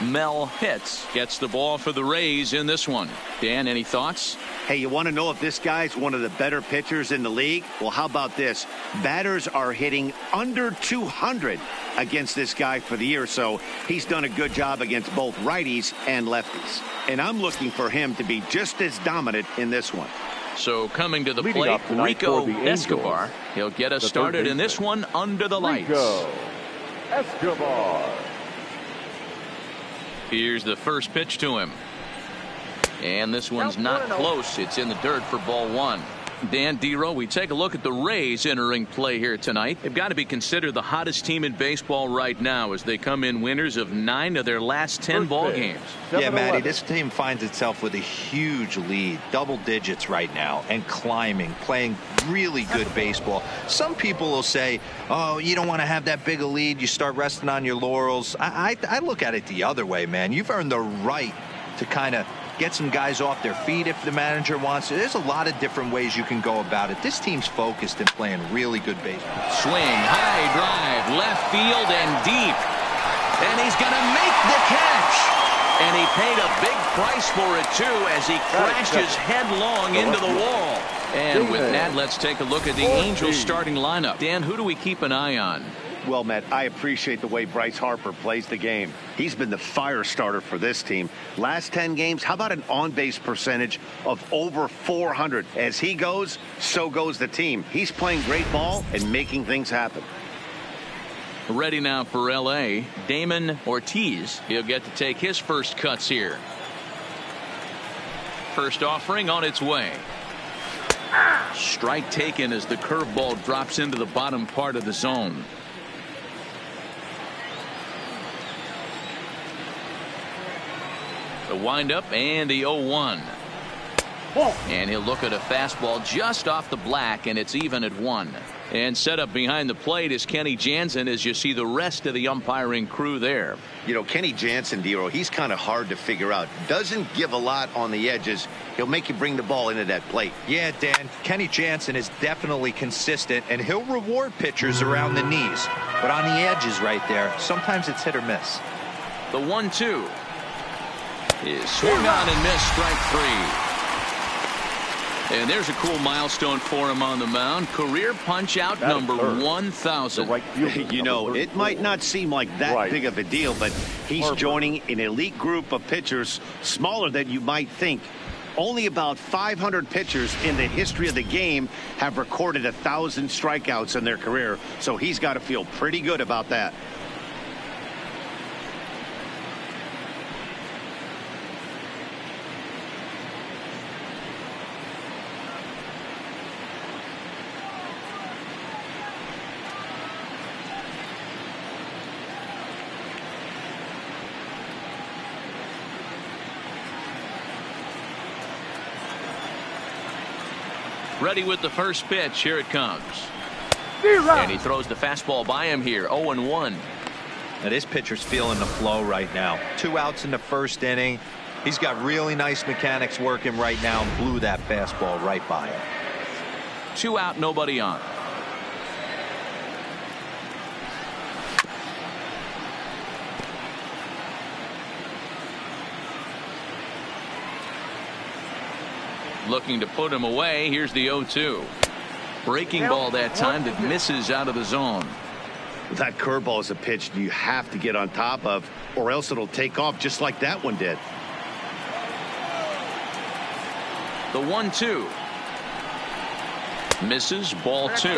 Mel Hitz gets the ball for the Rays in this one. Dan, any thoughts? Hey, you want to know if this guy's one of the better pitchers in the league? Well, how about this? Batters are hitting under 200 against this guy for the year, so he's done a good job against both righties and lefties. And I'm looking for him to be just as dominant in this one. So coming to the plate, Rico Escobar. He'll get us started in this one under the lights. Rico Escobar. Here's the first pitch to him. And this one's not close. It's in the dirt for ball one. Dan Dero, we take a look at the Rays entering play here tonight. They've got to be considered the hottest team in baseball right now as they come in winners of 9 of their last 10 ball games. Yeah, Matty, this team finds itself with a huge lead, double digits right now, and climbing, playing really good baseball. Some people will say, oh, you don't want to have that big a lead. You start resting on your laurels. I look at it the other way, man. You've earned the right to kind of get some guys off their feet if the manager wants to. There's a lot of different ways you can go about it. This team's focused and playing really good baseball. Swing, high drive, left field and deep. And he's going to make the catch. And he paid a big price for it, too, as he crashes headlong into the wall. And with that, let's take a look at the Angels starting lineup. Dan, who do we keep an eye on? Well, Matt, I appreciate the way Bryce Harper plays the game. He's been the fire starter for this team. Last 10 games, how about an on-base percentage of over 400? As he goes, so goes the team. He's playing great ball and making things happen. Ready now for L.A., Damon Ortiz. He'll get to take his first cuts here. First offering on its way. Strike taken as the curveball drops into the bottom part of the zone. The windup and the 0-1. And he'll look at a fastball just off the black, and it's even at 1. And set up behind the plate is Kenny Jansen as you see the rest of the umpiring crew there. You know, Kenny Jansen, Dero, he's kind of hard to figure out. Doesn't give a lot on the edges. He'll make you bring the ball into that plate. Yeah, Dan, Kenny Jansen is definitely consistent, and he'll reward pitchers around the knees. But on the edges right there, sometimes it's hit or miss. The 1-2 is swung on and missed, strike 3. And there's a cool milestone for him on the mound. Career punch out number 1,000. You know, it might not seem like that big of a deal, but he's joining an elite group of pitchers smaller than you might think. Only about 500 pitchers in the history of the game have recorded 1,000 strikeouts in their career, so he's got to feel pretty good about that. Ready with the first pitch. Here it comes. And he throws the fastball by him here. 0-1. Now this pitcher's feeling the flow right now. 2 outs in the first inning. He's got really nice mechanics working right now and blew that fastball right by him. 2 out, nobody on. Looking to put him away. Here's the 0-2. Breaking ball that time that misses out of the zone. That curveball is a pitch you have to get on top of, or else it'll take off just like that one did. The 1-2. Misses, ball 2.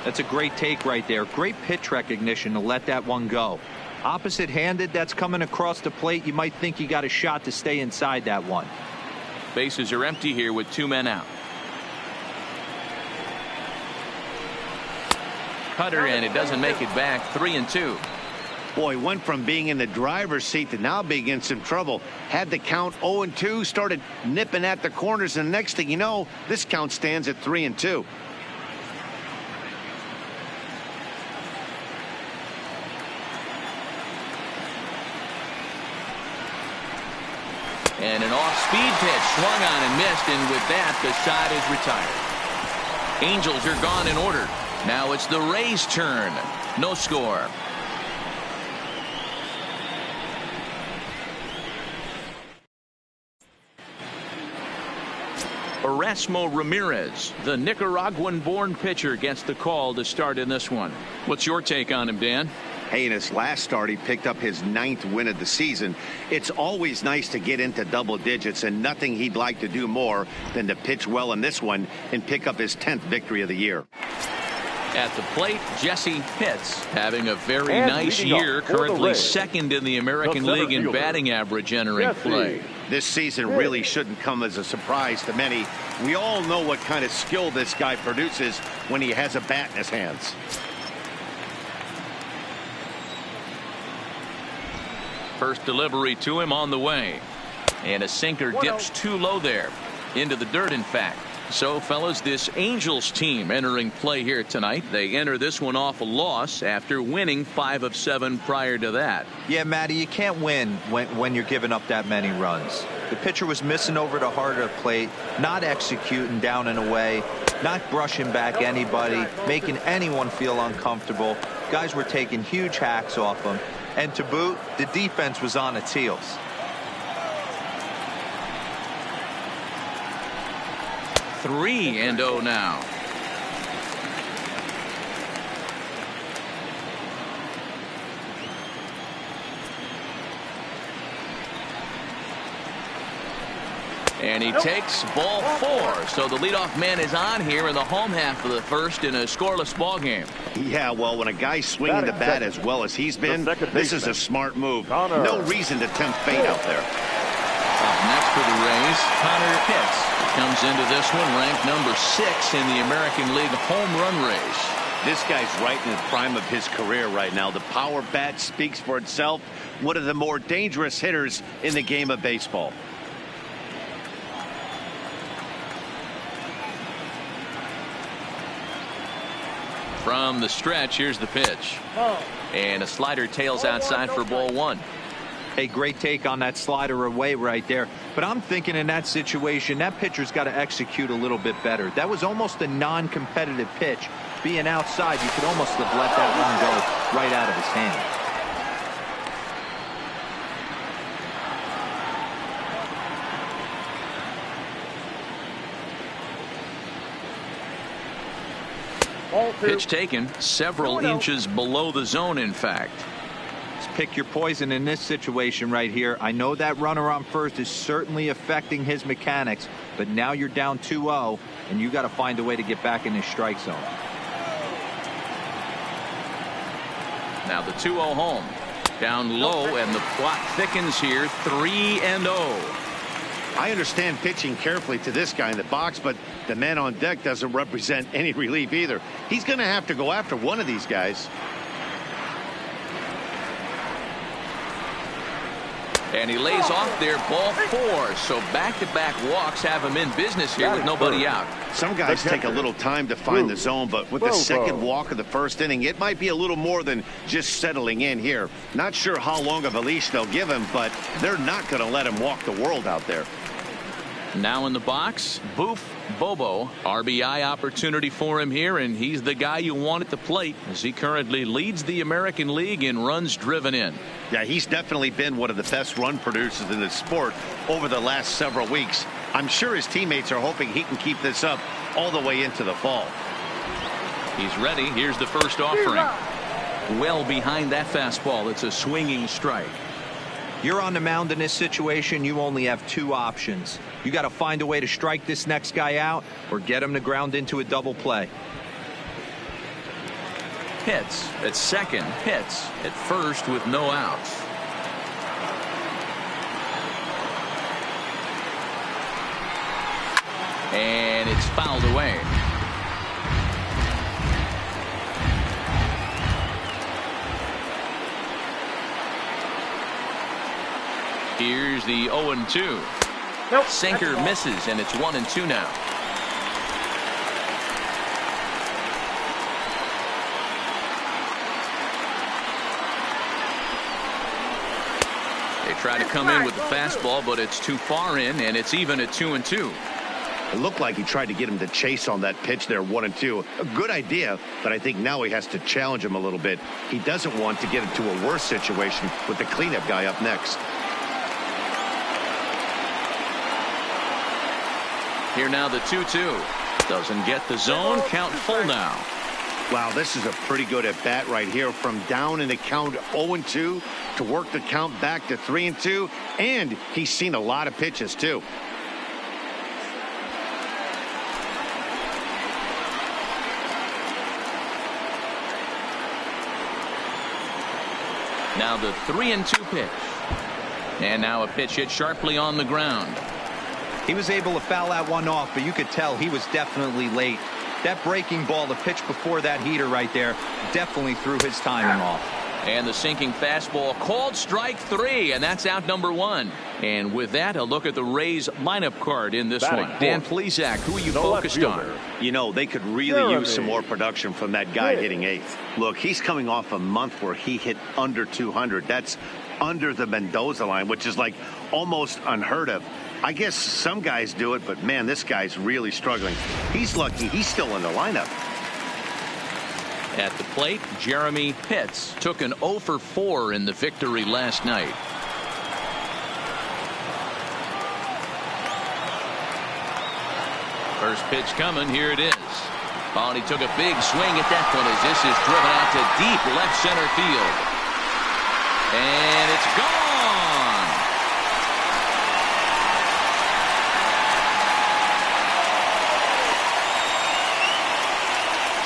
That's a great take right there. Great pitch recognition to let that one go. Opposite handed, that's coming across the plate. You might think you got a shot to stay inside that one. Bases are empty here with 2 men out. Cutter, and it doesn't make it back. 3-2. Boy, went from being in the driver's seat to now being in some trouble. Had the count 0-2, started nipping at the corners, and the next thing you know, this count stands at 3-2. And an off-speed pitch swung on and missed, and with that, the side is retired. Angels are gone in order. Now it's the Rays' turn. No score. Erasmo Ramirez, the Nicaraguan-born pitcher, gets the call to start in this one. What's your take on him, Dan? Hey, in his last start, he picked up his 9th win of the season. It's always nice to get into double digits, and nothing he'd like to do more than to pitch well in this one and pick up his 10th victory of the year. At the plate, Jesse Pitts, having a very And nice leading year, off for the currently Rays, second in the American the center League in fielder, batting average entering Jesse play. This season really shouldn't come as a surprise to many. We all know what kind of skill this guy produces when he has a bat in his hands. First delivery to him on the way. And a sinker dips too low there. Into the dirt, in fact. So, fellas, this Angels team entering play here tonight. They enter this one off a loss after winning 5 of 7 prior to that. Yeah, Matty, you can't win when you're giving up that many runs. The pitcher was missing over the heart of the plate, not executing down and away, not brushing back anybody, making anyone feel uncomfortable. Guys were taking huge hacks off him. And to boot, the defense was on its heels. 3-0 now. And he takes ball 4. So the leadoff man is on here in the home half of the first in a scoreless ball game. Yeah, well, when a guy's swinging the bat as well as he's been, this is a smart move. No reason to tempt fate out there. Up next for the Rays, Connor Pitts comes into this one ranked number 6 in the American League home run race. This guy's right in the prime of his career right now. The power bat speaks for itself. One of the more dangerous hitters in the game of baseball. From the stretch, here's the pitch. And a slider tails outside for ball 1. A great take on that slider away right there. But I'm thinking in that situation, that pitcher's got to execute a little bit better. That was almost a non-competitive pitch. Being outside, you could almost have let that one go right out of his hand. Pitch taken several inches below the zone, in fact. Just pick your poison in this situation right here. I know that runner on first is certainly affecting his mechanics, but now you're down 2-0, and you got to find a way to get back in his strike zone. Now the 2-0 home. Down low, and the plot thickens here. 3-0. I understand pitching carefully to this guy in the box, but the man on deck doesn't represent any relief either. He's going to have to go after one of these guys. And he lays off there, ball 4. So back-to-back walks have him in business here with nobody out. Some guys take a little time to find the zone, but with the second walk of the first inning, it might be a little more than just settling in here. Not sure how long of a leash they'll give him, but they're not going to let him walk the world out there. Now in the box, Boof Bobo. RBI opportunity for him here, and he's the guy you want at the plate as he currently leads the American League in runs driven in. Yeah, he's definitely been one of the best run producers in the sport over the last several weeks. I'm sure his teammates are hoping he can keep this up all the way into the fall. He's ready. Here's the first offering. Well behind that fastball. It's a swinging strike. You're on the mound in this situation. You only have 2 options. You got to find a way to strike this next guy out or get him to ground into a double play. Hits at second, hits at first with no outs. And it's fouled away. Here's the 0-2. Nope. Sinker misses, and it's 1-2 now. They try to come in with the fastball, but it's too far in, and it's even at 2-2. It looked like he tried to get him to chase on that pitch there, 1-2. A good idea, but I think now he has to challenge him a little bit. He doesn't want to get into a worse situation with the cleanup guy up next. Here now the 2-2. Doesn't get the zone. Count full now. Wow, this is a pretty good at bat right here. From down in the count 0-2 to work the count back to 3-2. And he's seen a lot of pitches, too. Now the 3-2 pitch. And now a pitch hit sharply on the ground. He was able to foul that one off, but you could tell he was definitely late. That breaking ball, the pitch before that heater right there, definitely threw his timing off. And the sinking fastball called strike 3, and that's out number 1. And with that, a look at the Rays lineup card in this one. Dan Plesac, who are you focused on? You know, they could really use some more production from that guy hitting 8th. Look, he's coming off a month where he hit under 200. That's under the Mendoza line, which is like almost unheard of. I guess some guys do it, but man, this guy's really struggling. He's lucky he's still in the lineup. At the plate, Jeremy Pitts took an 0 for 4 in the victory last night. First pitch coming. Here it is. Oh, and he took a big swing at that one as this is driven out to deep left center field. And it's gone.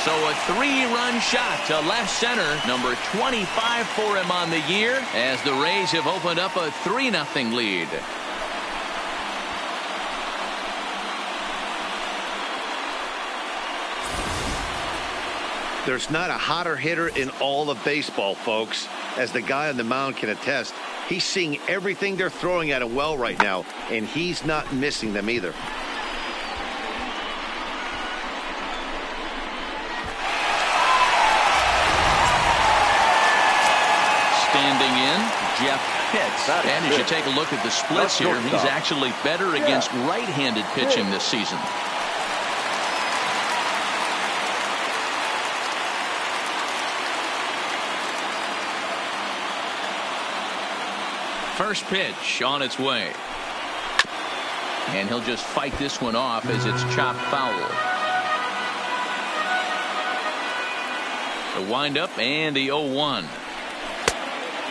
So a 3-run shot to left center, number 25 for him on the year, as the Rays have opened up a 3-0 lead. There's not a hotter hitter in all of baseball, folks. As the guy on the mound can attest, he's seeing everything they're throwing at him well right now, and he's not missing them either. Standing in, Jeff Pitts. And as you take a look at the splits here, he's actually better against right-handed pitching this season. First pitch on its way. And he'll just fight this one off as it's chopped foul. The windup and the 0-1.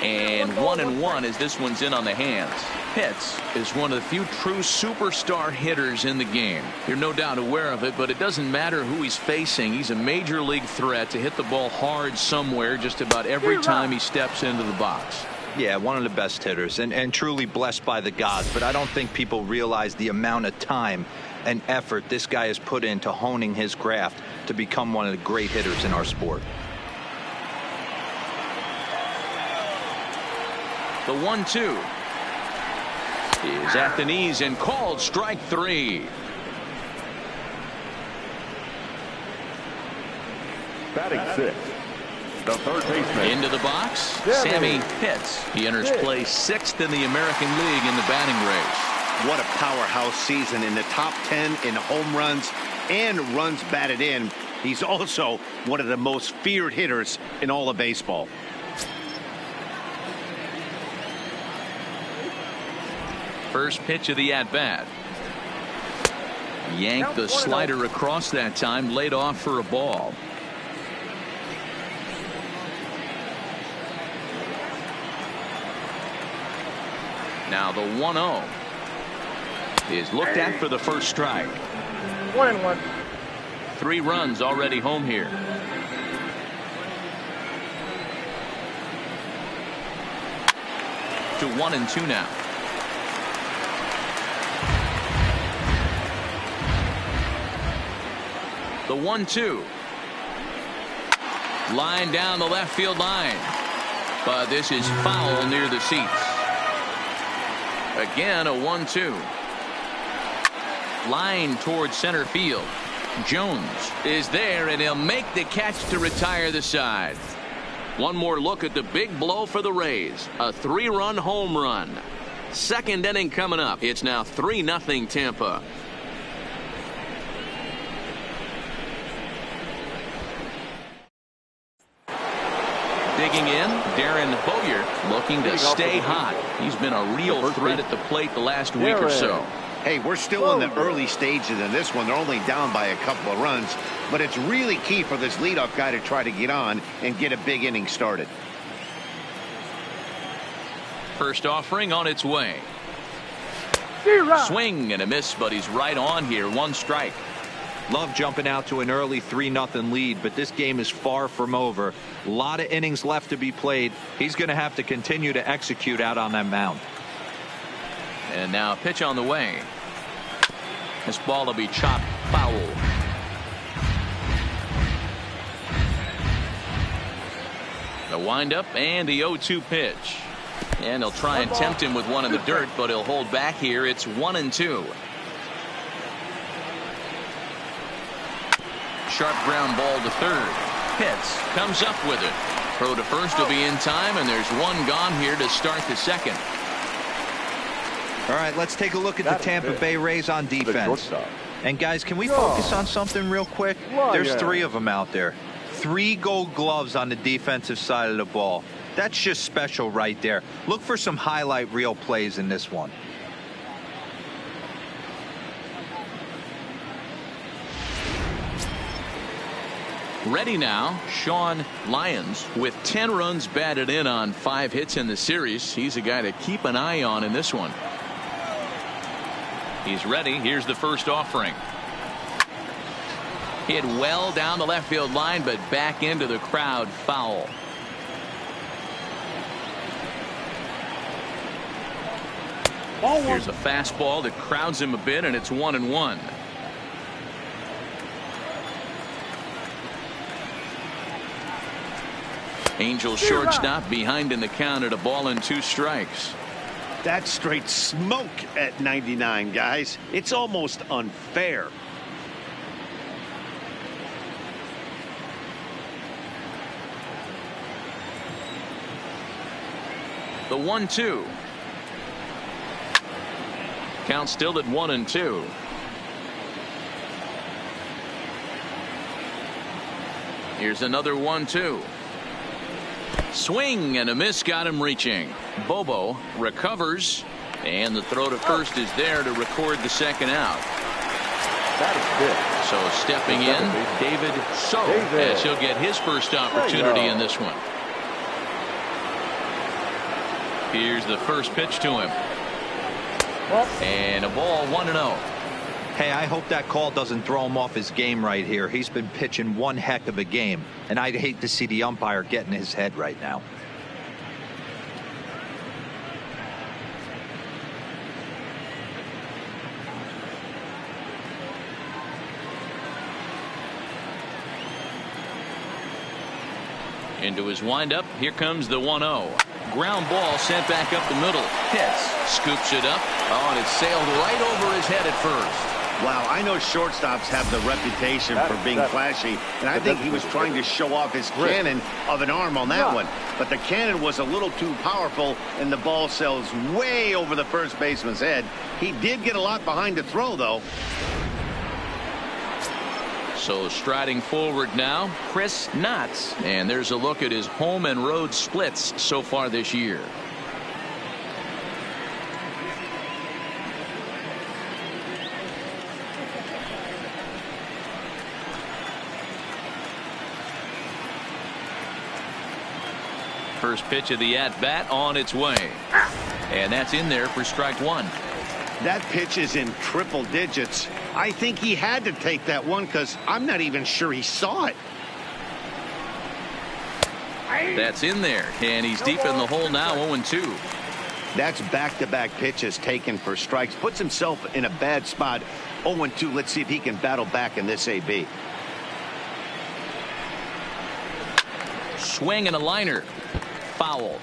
And 1-1 as this one's in on the hands. Pitts is one of the few true superstar hitters in the game. You're no doubt aware of it, but it doesn't matter who he's facing. He's a major league threat to hit the ball hard somewhere just about every time he steps into the box. Yeah, one of the best hitters and truly blessed by the gods. But I don't think people realize the amount of time and effort this guy has put into honing his craft to become one of the great hitters in our sport. The 1-2 is at the knees and called strike 3. Batting 6. The third baseman. Into the box, Sammy Pitts. He enters play 6th in the American League in the batting race. What a powerhouse season, in the top 10 in home runs and runs batted in. He's also one of the most feared hitters in all of baseball. First pitch of the at-bat. Yanked the slider across that time, laid off for a ball. Now the 1-0 is looked at for the first strike. 1-1. 3 runs already home here. To 1-2 now. The 1-2. Line down the left field line. But this is foul near the seats. Again, a 1-2. Line towards center field. Jones is there, and he'll make the catch to retire the side. One more look at the big blow for the Rays. A 3-run home run. Second inning coming up. It's now 3-0 Tampa. Digging in, Darren Bowyer looking to stay hot. He's been a real threat at the plate the last week or so. Hey, we're still in the early stages of this one. They're only down by a couple of runs, but it's really key for this leadoff guy to try to get on and get a big inning started. First offering on its way. Swing and a miss, but he's right on here. One strike. Love jumping out to an early 3-0 lead, but this game is far from over. A lot of innings left to be played. He's going to have to continue to execute out on that mound. And now a pitch on the way. This ball will be chopped foul. The windup and the 0-2 pitch. And they'll try and tempt him with one in the dirt, but he'll hold back here. It's 1-2. Sharp ground ball to third. Hits. Comes up with it. Throw to first will be in time, and there's one gone here to start the second. All right, let's take a look at the Tampa Bay Rays on defense. And guys, can we focus on something real quick? There's 3 of them out there. 3 gold gloves on the defensive side of the ball. That's just special right there. Look for some highlight reel plays in this one. Ready now, Sean Lyons with 10 runs batted in on 5 hits in the series. He's a guy to keep an eye on in this one. He's ready. Here's the first offering. Hit well down the left field line, but back into the crowd. Foul. Here's a fastball that crowds him a bit, and it's 1-1. Angels shortstop behind in the count at a ball and 2 strikes. That's straight smoke at 99, guys. It's almost unfair. The 1-2. Count still at 1-2. Here's another 1-2. Swing and a miss got him reaching. Bobo recovers, and the throw to first is there to record the second out. So stepping in, David So, as he'll get his first opportunity in this one. Here's the first pitch to him. And a ball, 1-0. Hey, I hope that call doesn't throw him off his game right here. He's been pitching one heck of a game, and I'd hate to see the umpire get in his head right now. Into his windup. Here comes the 1-0. Ground ball sent back up the middle. Hits. Scoops it up. Oh, and it sailed right over his head at first. Wow, I know shortstops have the reputation for being flashy, and I think he was trying to show off his cannon of an arm on that one. But the cannon was a little too powerful, and the ball sails way over the first baseman's head. He did get a lot behind the throw, though. So striding forward now, Chris Knotts. And there's a look at his home and road splits so far this year. First pitch of the at-bat on its way. And that's in there for strike one. That pitch is in triple digits. I think he had to take that one because I'm not even sure he saw it. That's in there, and he's deep in the hole now, 0-2. That's back-to-back pitches taken for strikes. Puts himself in a bad spot. 0-2. Let's see if he can battle back in this AB. Swing and a liner. Foul.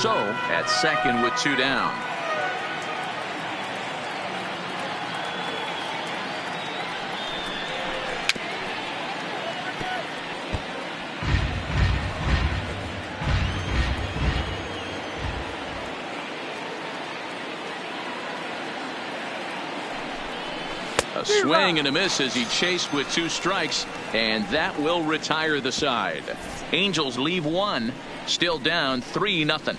So at second with 2 down. A swing and a miss as he chased with 2 strikes, and that will retire the side. Angels leave 1, still down 3-0.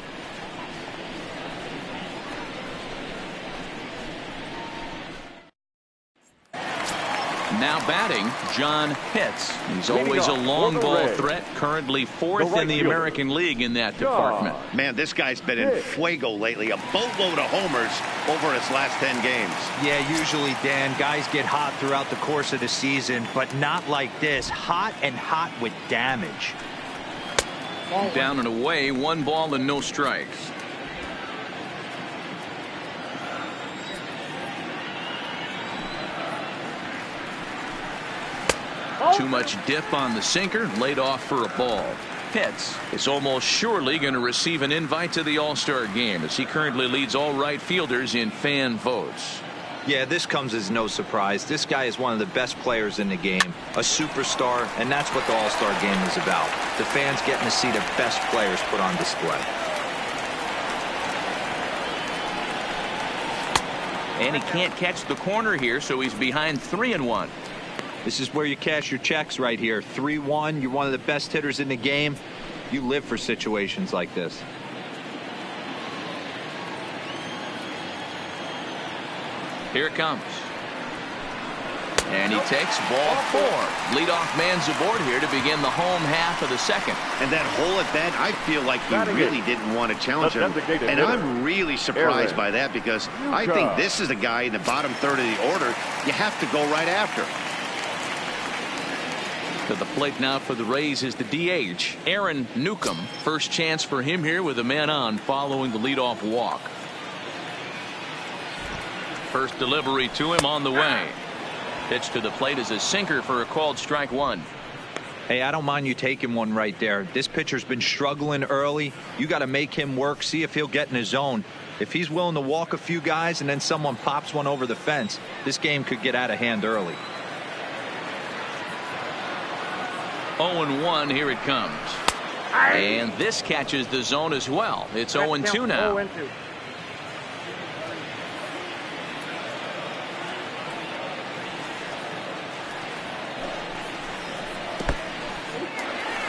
Now batting, John Pitts. He's always a long ball threat, currently fourth in the American League in that department. Man, this guy's been in fuego lately. A boatload of homers over his last 10 games. Yeah, usually, Dan, guys get hot throughout the course of the season, but not like this. Hot and hot with damage. Down and away, 1 ball and no strikes. Too much dip on the sinker, laid off for a ball. Pitts is almost surely going to receive an invite to the All-Star game, as he currently leads all right fielders in fan votes. Yeah, this comes as no surprise. This guy is one of the best players in the game, a superstar, and that's what the All-Star game is about. The fans getting to see the best players put on display. And he can't catch the corner here, so he's behind 3-1. This is where you cash your checks right here. 3-1. You're one of the best hitters in the game. You live for situations like this. Here it comes. And he takes ball 4. Leadoff man's aboard here to begin the home half of the second. And that whole at bat, I feel like he really didn't want to challenge him. And I'm really surprised by that, because I think this is a guy in the bottom third of the order you have to go right after. To the plate now for the Rays is the DH, Aaron Newcomb. First chance for him here with a man on following the leadoff walk. First delivery to him on the way. Pitch to the plate is a sinker for a called strike 1. Hey, I don't mind you taking one right there. This pitcher's been struggling early. You got to make him work, see if he'll get in his zone. If he's willing to walk a few guys and then someone pops one over the fence, this game could get out of hand early. 0-1, here it comes. And this catches the zone as well. It's 0-2 now.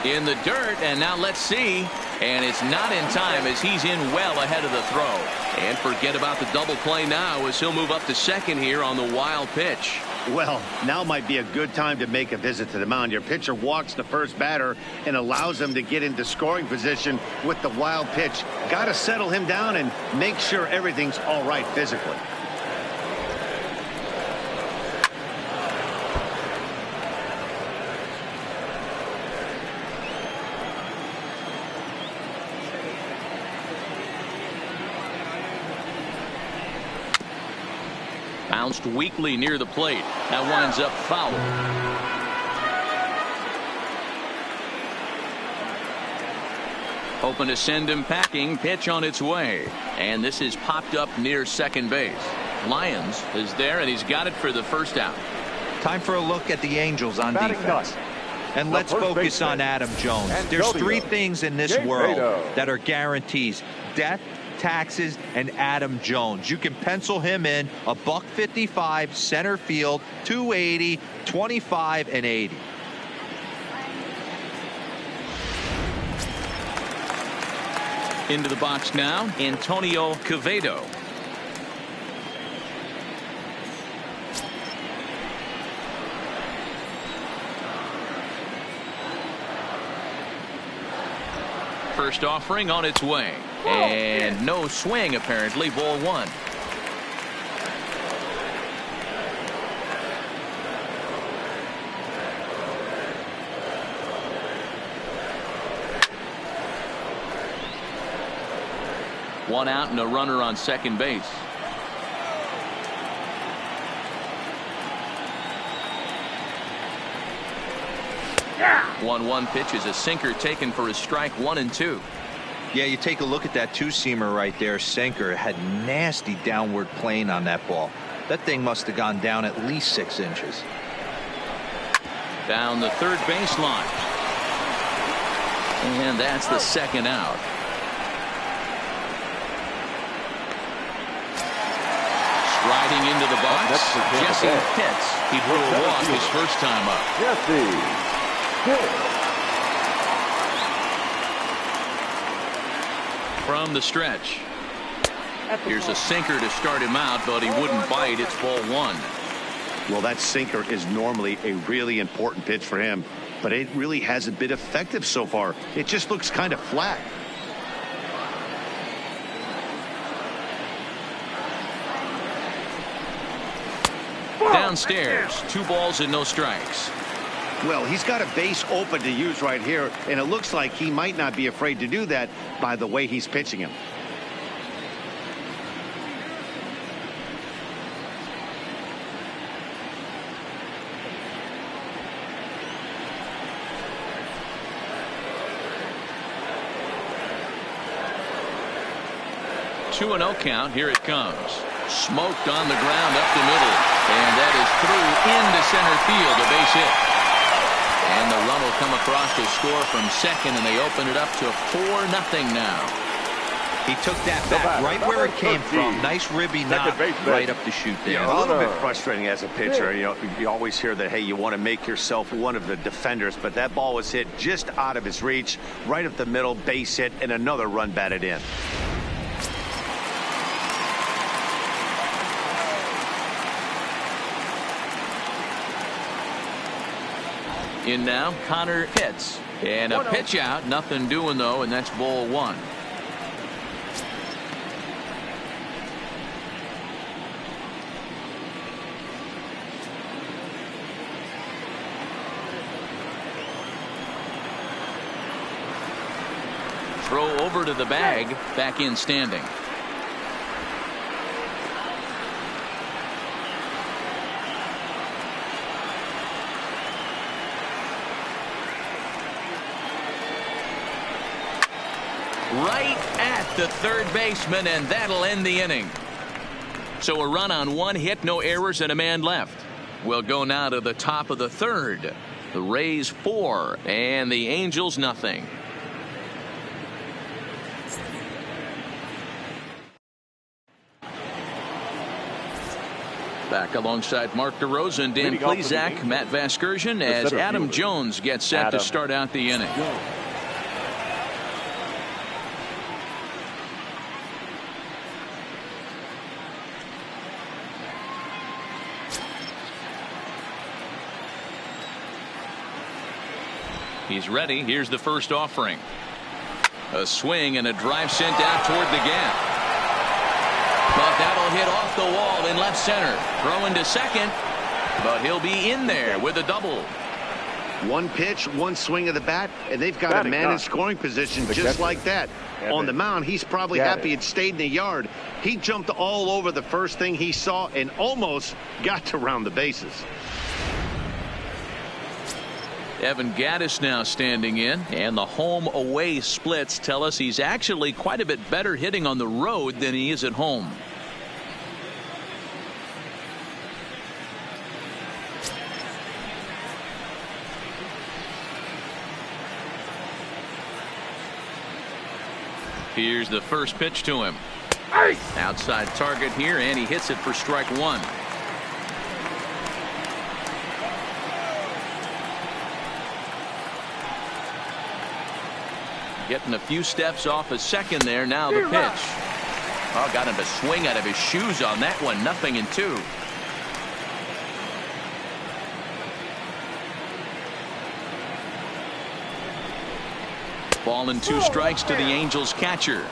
In the dirt, and now let's see. And it's not in time, as he's in well ahead of the throw. And forget about the double play now, as he'll move up to second here on the wild pitch. Well, now might be a good time to make a visit to the mound. Your pitcher walks the first batter and allows him to get into scoring position with the wild pitch. Got to settle him down and make sure everything's all right physically. Bounced weakly near the plate. That winds up foul. Hoping to send him packing. Pitch on its way. And this is popped up near second base. Lyons is there, and he's got it for the first out. Time for a look at the Angels on defense. And let's focus on Adam Jones. There's 3 things in this world that are guarantees: death, taxes, and Adam Jones. You can pencil him in a $155 center field, 280, 25, and 80. Into the box now, Antonio Quevedo. First offering on its way. And no swing, apparently. Ball 1. One out and a runner on second base. Yeah. 1-1 pitch is a sinker taken for his strike 1 and 2. Yeah, you take a look at that two-seamer right there. Sinker had nasty downward plane on that ball. That thing must have gone down at least 6 inches. Down the third baseline. And that's the second out. Striding into the box, Jesse Pitts. He drew a walk his first time up. Jesse Pitts. From the stretch. Here's a sinker to start him out, but he wouldn't bite. It's ball 1. Well, that sinker is normally a really important pitch for him, but it really hasn't been effective so far. It just looks kind of flat. Downstairs, 2 balls and no strikes. Well, he's got a base open to use right here, and it looks like he might not be afraid to do that by the way he's pitching him. Two and 0 count. Here it comes. Smoked on the ground up the middle. And that is through into center field. A base hit. And the run will come across to score from second, and they open it up to 4-0 now. He took that back right where it came from. Nice ribby knock right up the chute there. Yeah, a little bit frustrating as a pitcher. You always hear that, hey, you want to make yourself one of the defenders, but that ball was hit just out of his reach, right up the middle, base hit, and another run batted in. In now, Connor Pitts. And a pitch out. Nothing doing, though, and that's ball 1. Throw over to the bag. Back in standing. Right at the third baseman, and that'll end the inning. So a run on 1 hit, no errors, and a man left. We'll go now to the top of the third. The Rays 4 and the Angels nothing. Back alongside Mark DeRosa, Dan Plesac, Matt Vasgersian, as Adam Jones gets set to start out the inning. He's ready. Here's the first offering. A swing and a drive sent out toward the gap. But that'll hit off the wall in left center. Throwing to second. But he'll be in there with a double. One pitch, one swing of the bat, and they've got a man in scoring position just like that. On the mound, he's probably happy it stayed in the yard. He jumped all over the first thing he saw and almost got to round the bases. Evan Gattis now standing in, and the home away splits tell us he's actually quite a bit better hitting on the road than he is at home. Here's the first pitch to him. Outside target here, and he hits it for strike 1. Getting a few steps off a second there. Now the pitch. Oh, got him to swing out of his shoes on that one. 0-2. Ball and 2 strikes to the Angels catcher.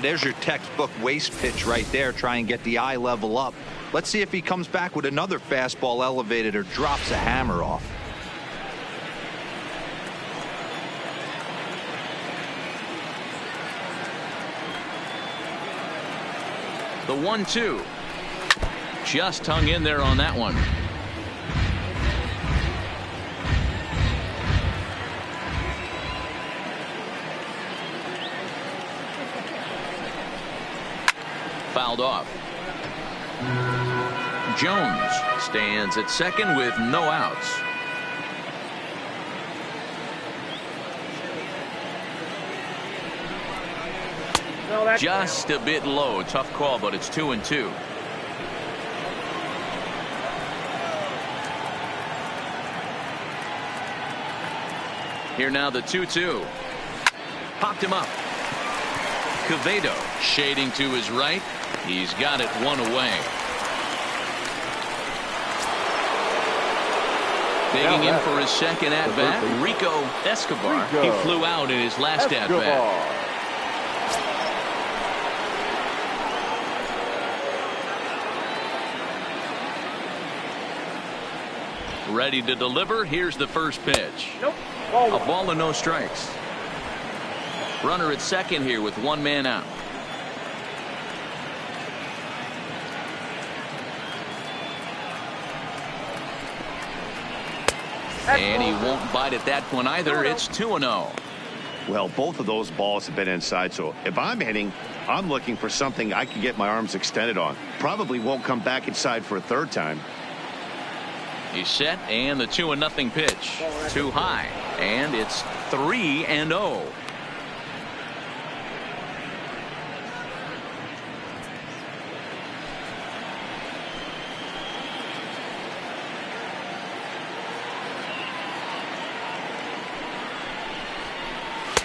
There's your textbook waste pitch right there. Try and get the eye level up. Let's see if he comes back with another fastball elevated or drops a hammer off. The 1-2. Just hung in there on that one. Fouled off. Jones stands at second with no outs. Just a bit low. Tough call, but it's 2-2. Here now the 2-2. Popped him up. Quevedo shading to his right. He's got it one away. Digging in for his second at-bat, Rico Escobar. He flew out in his last at-bat. Ready to deliver. Here's the first pitch. Nope. A ball and no strikes. Runner at second here with one man out. And he won't bite at that one either. It's 2-0. Well, both of those balls have been inside, so if I'm hitting, I'm looking for something I can get my arms extended on. Probably won't come back inside for a third time. He's set, and the 2-0 pitch. Too high, and it's 3-0.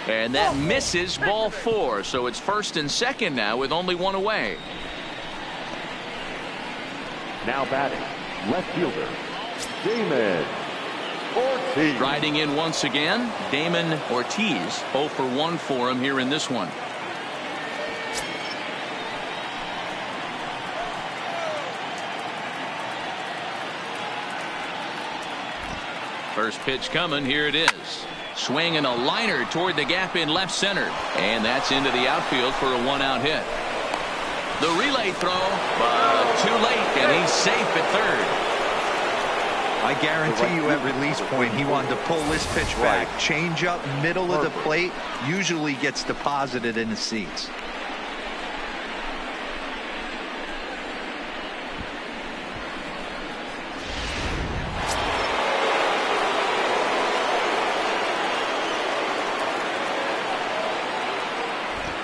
And that misses, ball 4. So it's first and second now with only one away. Now batting, left fielder, Damon Ortiz. Riding in once again, Damon Ortiz. 0 for 1 for him here in this one. First pitch coming. Here it is. Swinging a liner toward the gap in left center. And that's into the outfield for a one-out hit. The relay throw, but too late, and he's safe at third. I guarantee you at release point he wanted to pull this pitch back. Change up middle of the plate usually gets deposited in the seats.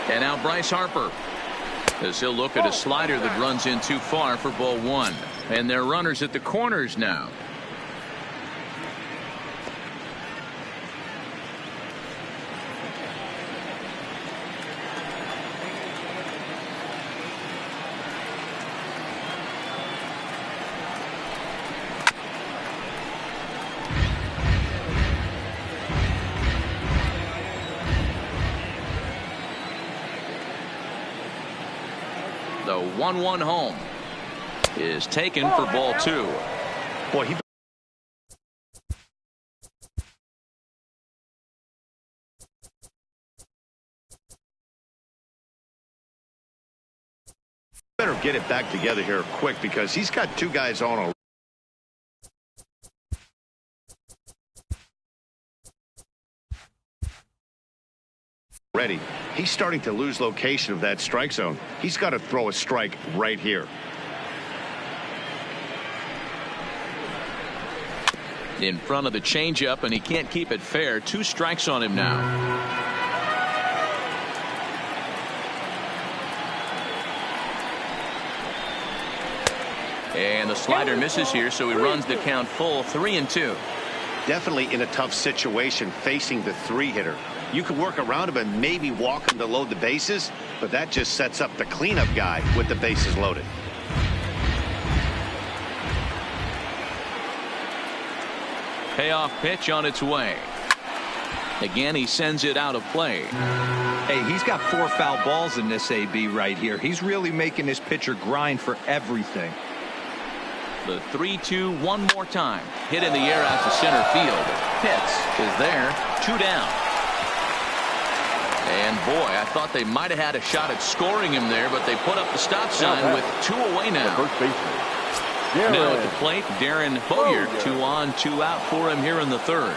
And now Bryce Harper, as he'll look at a slider that runs in too far for ball 1. And they're runners at the corners now. The 1-1 home is taken for ball 2. Boy, he better get it back together here quick because he's got two guys on already. He's starting to lose location of that strike zone. He's got to throw a strike right here. In front of the changeup, and he can't keep it fair. 2 strikes on him now. And the slider misses here, so he runs the count full. 3-2. Definitely in a tough situation facing the 3-hitter. You can work around him and maybe walk him to load the bases, but that just sets up the cleanup guy with the bases loaded. Payoff pitch on its way. Again, he sends it out of play. Hey, he's got 4 foul balls in this AB right here. He's really making this pitcher grind for everything. The 3-2 one more time. Hit in the air out to center field. Pitts is there. 2 down. And boy, I thought they might have had a shot at scoring him there, but they put up the stop sign with 2 away now. First baseman, Now at the plate, Darren Bowyer. 2 on, 2 out for him here in the 3rd.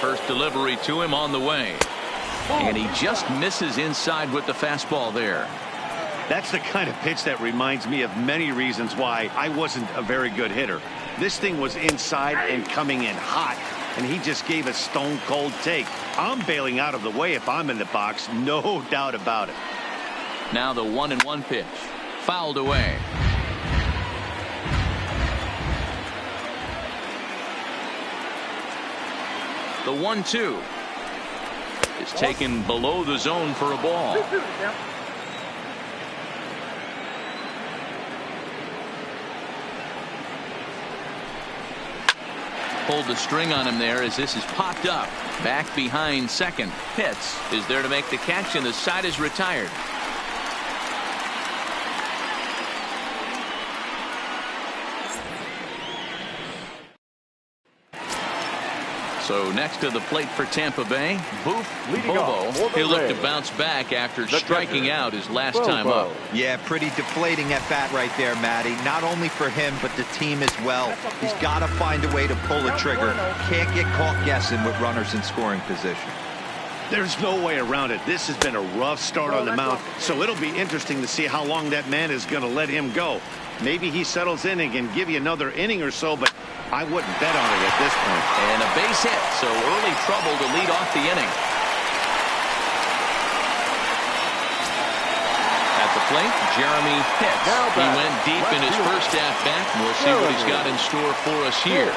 First delivery to him on the way. And he just misses inside with the fastball there. That's the kind of pitch that reminds me of many reasons why I wasn't a very good hitter. This thing was inside and coming in hot, and he just gave a stone cold take. I'm bailing out of the way if I'm in the box, no doubt about it. Now the 1-1 pitch. Fouled away. The 1-2 is taken below the zone for a ball. pulled the string on him there as this is popped up. Back behind second. Pitts is there to make the catch, and the side is retired. So next to the plate for Tampa Bay, Boof Bobo. He'll look to bounce back after striking out his last time up. Yeah, pretty deflating at bat right there, Matty. Not only for him, but the team as well. He's got to find a way to pull a trigger. Can't get caught guessing with runners in scoring position. There's no way around it. This has been a rough start on the mound, so it'll be interesting to see how long that man is going to let him go. Maybe he settles in and can give you another inning or so, but I wouldn't bet on it at this point. And a base hit, so early trouble to lead off the inning. At the plate, Jeremy Pitts. He went deep in his first at-bat, and we'll see what he's got in store for us here.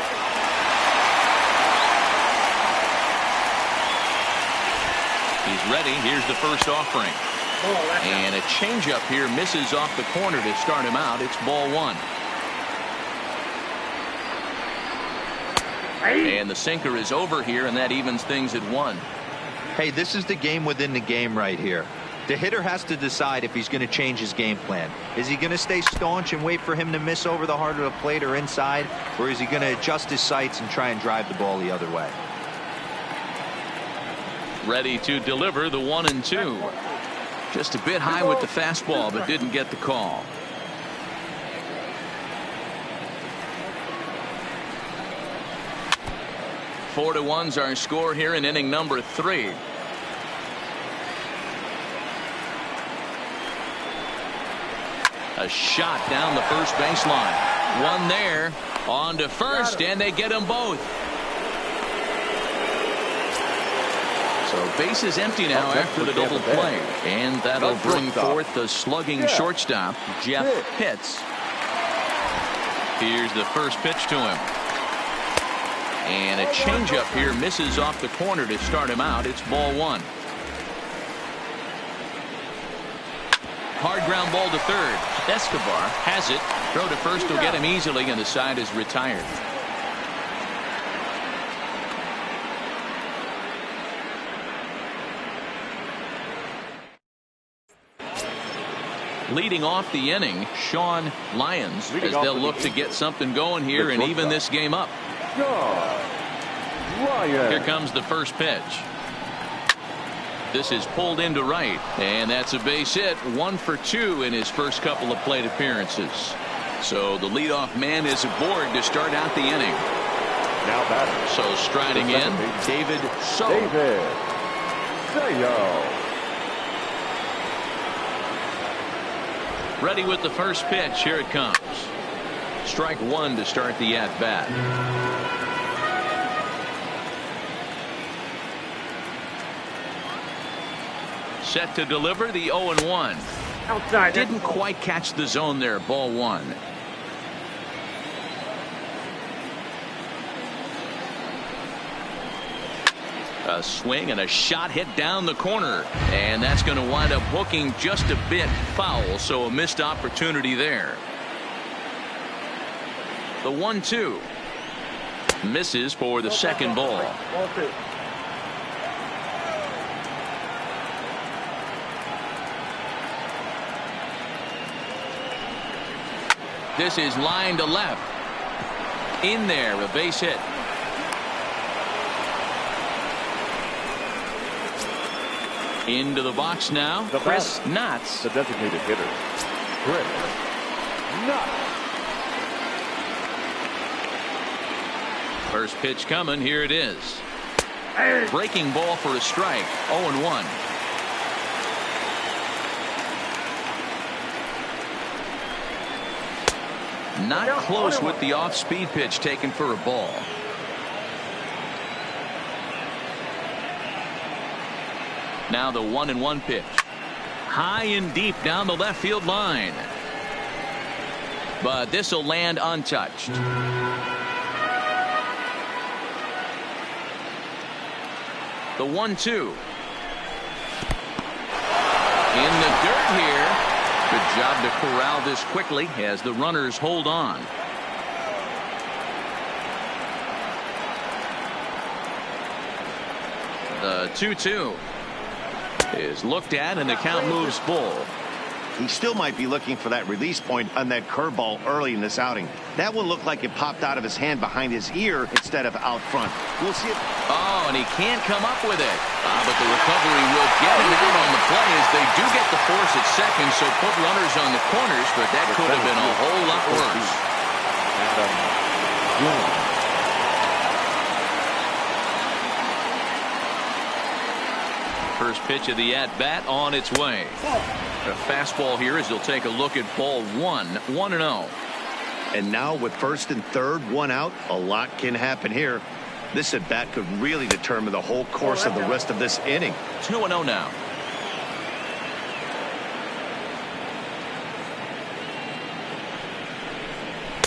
He's ready. Here's the first offering. And a changeup here misses off the corner to start him out. It's ball one. And the sinker is over here, and that evens things at one. Hey, this is the game within the game right here. The hitter has to decide if he's going to change his game plan. Is he going to stay staunch and wait for him to miss over the heart of the plate or inside, or is he going to adjust his sights and try and drive the ball the other way? Ready to deliver the 1-2. Just a bit high with the fastball, but didn't get the call. Four to one's our score here in inning number 3. A shot down the first baseline. One there, on to first, and they get them both. So base is empty now after the double play, and that'll bring forth the slugging shortstop, Jeff Pitts. Here's the first pitch to him. And a changeup here misses off the corner to start him out. It's ball one. Hard ground ball to third. Escobar has it. Throw to first will get him easily, and the side is retired. Leading off the inning, Sean Lyons, as they'll look to get something going here and even this game up. Here comes the first pitch. This is pulled into right, and that's a base hit. 1 for 2 in his first couple of plate appearances. So the leadoff man is aboard to start out the inning. Now batting. So striding in, David So. Ready with the first pitch. Here it comes. Strike one to start the at-bat. Set to deliver the 0-1. Outside. Didn't quite catch the zone there. Ball one. A swing and a shot hit down the corner, and that's going to wind up hooking just a bit foul, so a missed opportunity there. The 1-2 misses for the second ball. This is line to left. In there, a base hit. Into the box now, Chris Knotts. The designated hitter, Chris Knotts. First pitch coming. Here it is. Breaking ball for a strike. 0-1. Not close with the off-speed pitch taken for a ball. Now the 1-1 pitch. High and deep down the left field line. But this will land untouched. The 1-2. In the dirt here. Good job to corral this quickly as the runners hold on. The 2-2 is looked at, and the count moves full. He still might be looking for that release point on that curveball early in this outing. That one looked like it popped out of his hand behind his ear instead of out front. We'll see it. Oh, and he can't come up with it. But the recovery will get him out on the play as they do get the force at second, so put runners on the corners, but that could have been a whole lot worse. First pitch of the at-bat on its way. A fastball here as he'll take a look at ball one. 1-0. And now with first and third, one out, a lot can happen here. This at-bat could really determine the whole course of the rest of this inning. 2-0 now.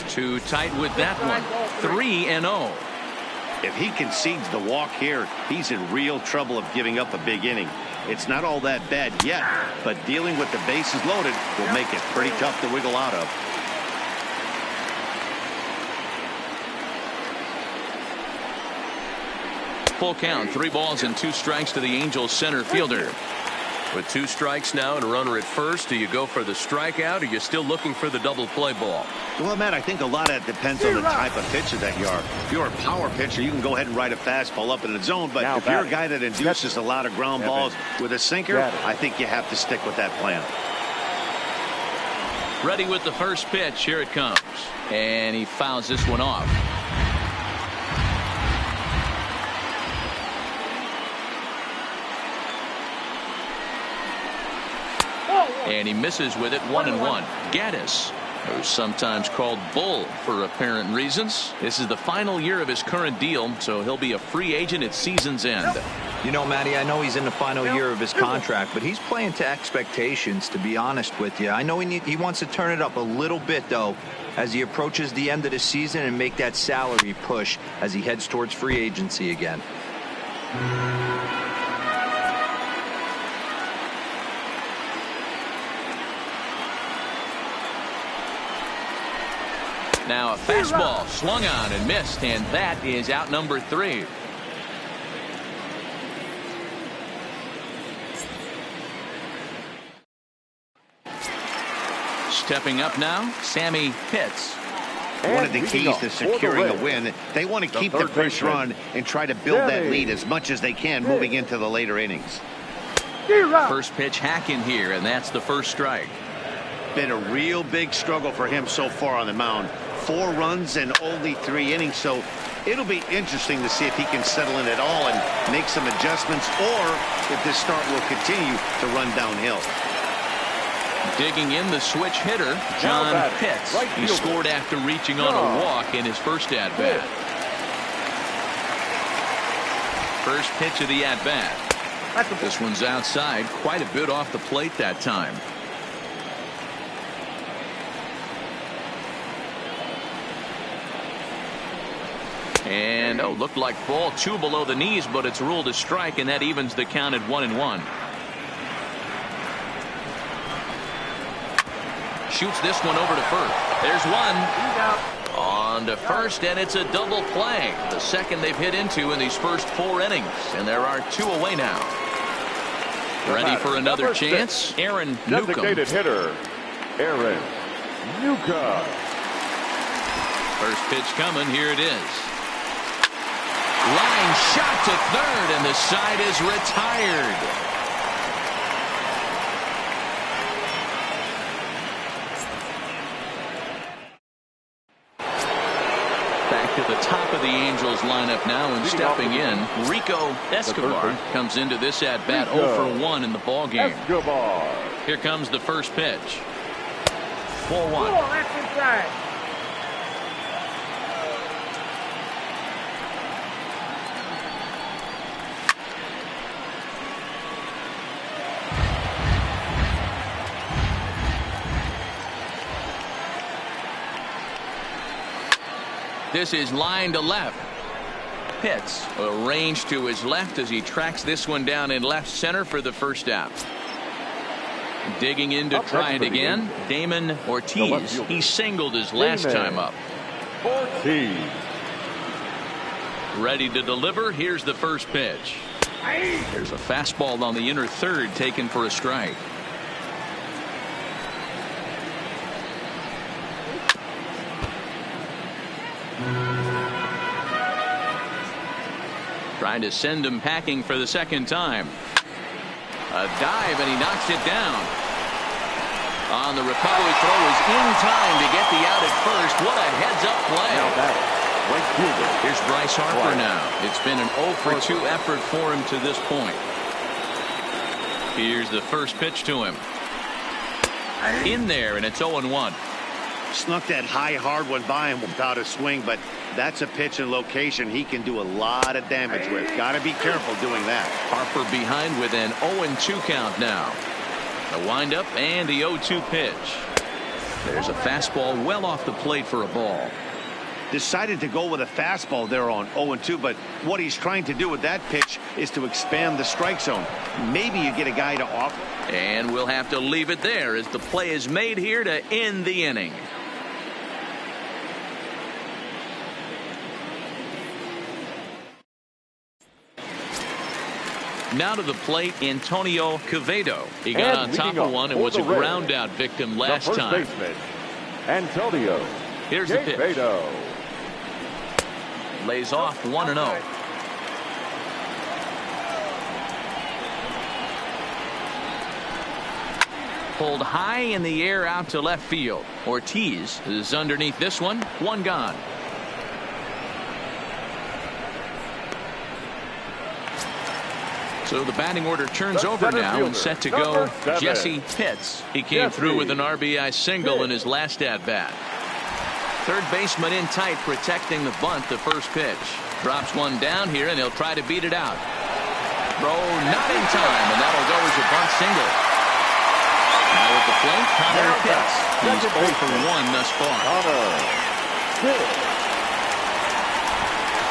Too tight with that one. 3-0. If he concedes the walk here, he's in real trouble of giving up a big inning. It's not all that bad yet, but dealing with the bases loaded will make it pretty tough to wiggle out of. Full count, 3 balls and 2 strikes to the Angels center fielder. With 2 strikes now and a runner at first, do you go for the strikeout, or are you still looking for the double play ball? Well, Matt, I think a lot of that depends on the type of pitcher that you are. If you're a power pitcher, you can go ahead and ride a fastball up in the zone. But if you're a guy that induces a lot of ground balls with a sinker, I think you have to stick with that plan. Ready with the first pitch. Here it comes. And he fouls this one off. And he misses with it. 1-1. Gaddis, who's sometimes called Bull for apparent reasons. This is the final year of his current deal, so he'll be a free agent at season's end. You know, Matty, I know he's in the final year of his contract, but he's playing to expectations, to be honest with you. I know he wants to turn it up a little bit, though, as he approaches the end of the season and make that salary push as he heads towards free agency again. Now a fastball swung on and missed, and that is out number 3. Stepping up now, Sammy Pitts. One of the keys to securing a win, they want to keep the first run and try to build that lead as much as they can moving into the later innings. First pitch hack in here, and that's the first strike. Been a real big struggle for him so far on the mound. 4 runs and only 3 innings, so it'll be interesting to see if he can settle in at all and make some adjustments, or if this start will continue to run downhill. Digging in the switch hitter, John Pitts. He scored after reaching on a walk in his first at-bat. First pitch of the at-bat. This one's outside, quite a bit off the plate that time. And looked like ball 2 below the knees, but it's ruled a strike, and that evens the count at 1-1. Shoots this one over to first. There's one. On to first, and it's a double play. The second they've hit into in these first 4 innings, and there are 2 away now. Ready for another chance? Aaron Newcomb. Designated hitter, Aaron Newcomb. First pitch coming. Here it is. Line shot to third, and the side is retired. Back to the top of the Angels lineup now, and stepping in, Rico Escobar comes into this at-bat 0 for 1 in the ballgame. Here comes the first pitch. 4-1. This is line to left. Pitts arranged to his left as he tracks this one down in left center for the first out. Digging in to try it again, Damon Ortiz. He singled his last time up. Ortiz. Ready to deliver. Here's the first pitch. There's a fastball on the inner third taken for a strike. Trying to send him packing for the second time. A dive, and he knocks it down. On the recovery throw is in time to get the out at first. What a heads-up play. Now batting, right fielder. Here's Bryce Harper now. It's been an 0 for 2 effort for him to this point. Here's the first pitch to him. In there, and it's 0-1. Snuck that high hard one by him without a swing, but that's a pitch and location he can do a lot of damage with. Got to be careful doing that. Harper behind with an 0-2 count now. The windup and the 0-2 pitch. There's a fastball well off the plate for a ball. Decided to go with a fastball there on 0-2, but what he's trying to do with that pitch is to expand the strike zone. Maybe you get a guy to off. And we'll have to leave it there as the play is made here to end the inning. Now to the plate, Antonio Quevedo. He got on top of one and was a ground out victim last time. Baseman, Antonio. Here's the pitch. Quevedo. Lays off 1-0. Pulled high in the air out to left field. Ortiz is underneath this one. One gone. So the batting order turns over now and set to go Jesse Pitts. He came through with an RBI single in his last at-bat. Third baseman in tight protecting the bunt. The first pitch. Drops one down here and he'll try to beat it out. Throw not in time, and that'll go as a bunt single. Now at the plate, Connor Pitts. He's 0 for 1 thus far.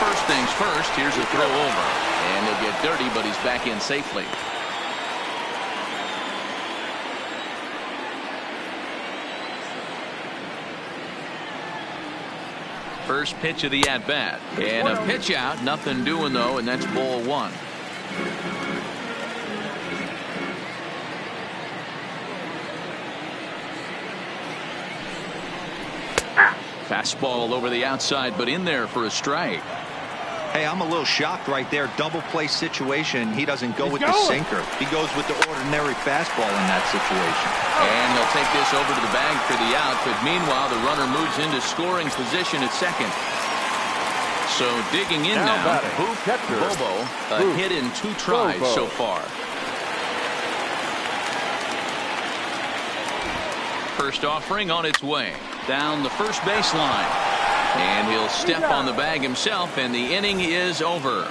First things first, here's a throw over. And he'll get dirty, but he's back in safely. First pitch of the at-bat. And a pitch out. Nothing doing, though, and that's ball one. Fastball over the outside, but in there for a strike. Hey, I'm a little shocked right there. Double play situation. He doesn't go with the sinker. He goes with the ordinary fastball in that situation. And he'll take this over to the bag for the out. But meanwhile, the runner moves into scoring position at second. So digging in now, Bobo, a hit in 2 tries so far. First offering on its way. Down the first baseline. And he'll step on the bag himself, and the inning is over.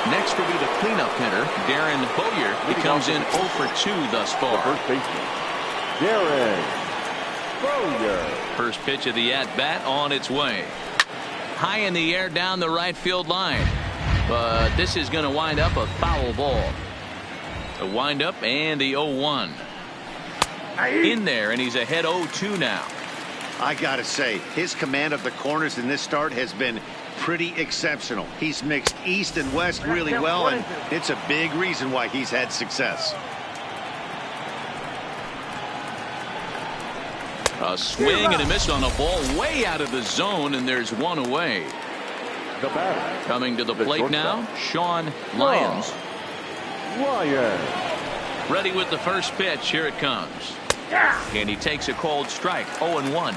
Next will be the cleanup hitter, Darren Bowyer. He comes in 0 for 2 thus far. First baseman, Darren Bowyer. First pitch of the at-bat on its way. High in the air down the right field line. But this is going to wind up a foul ball. The windup and the 0-1. In there, and he's ahead 0-2 now. I got to say, his command of the corners in this start has been pretty exceptional. He's mixed east and west really well, and it's a big reason why he's had success. A swing and a miss on a ball way out of the zone, and there's one away. The batter. Coming to the plate now, Sean Lyons. Ready with the first pitch. Here it comes. And he takes a cold strike. 0-1.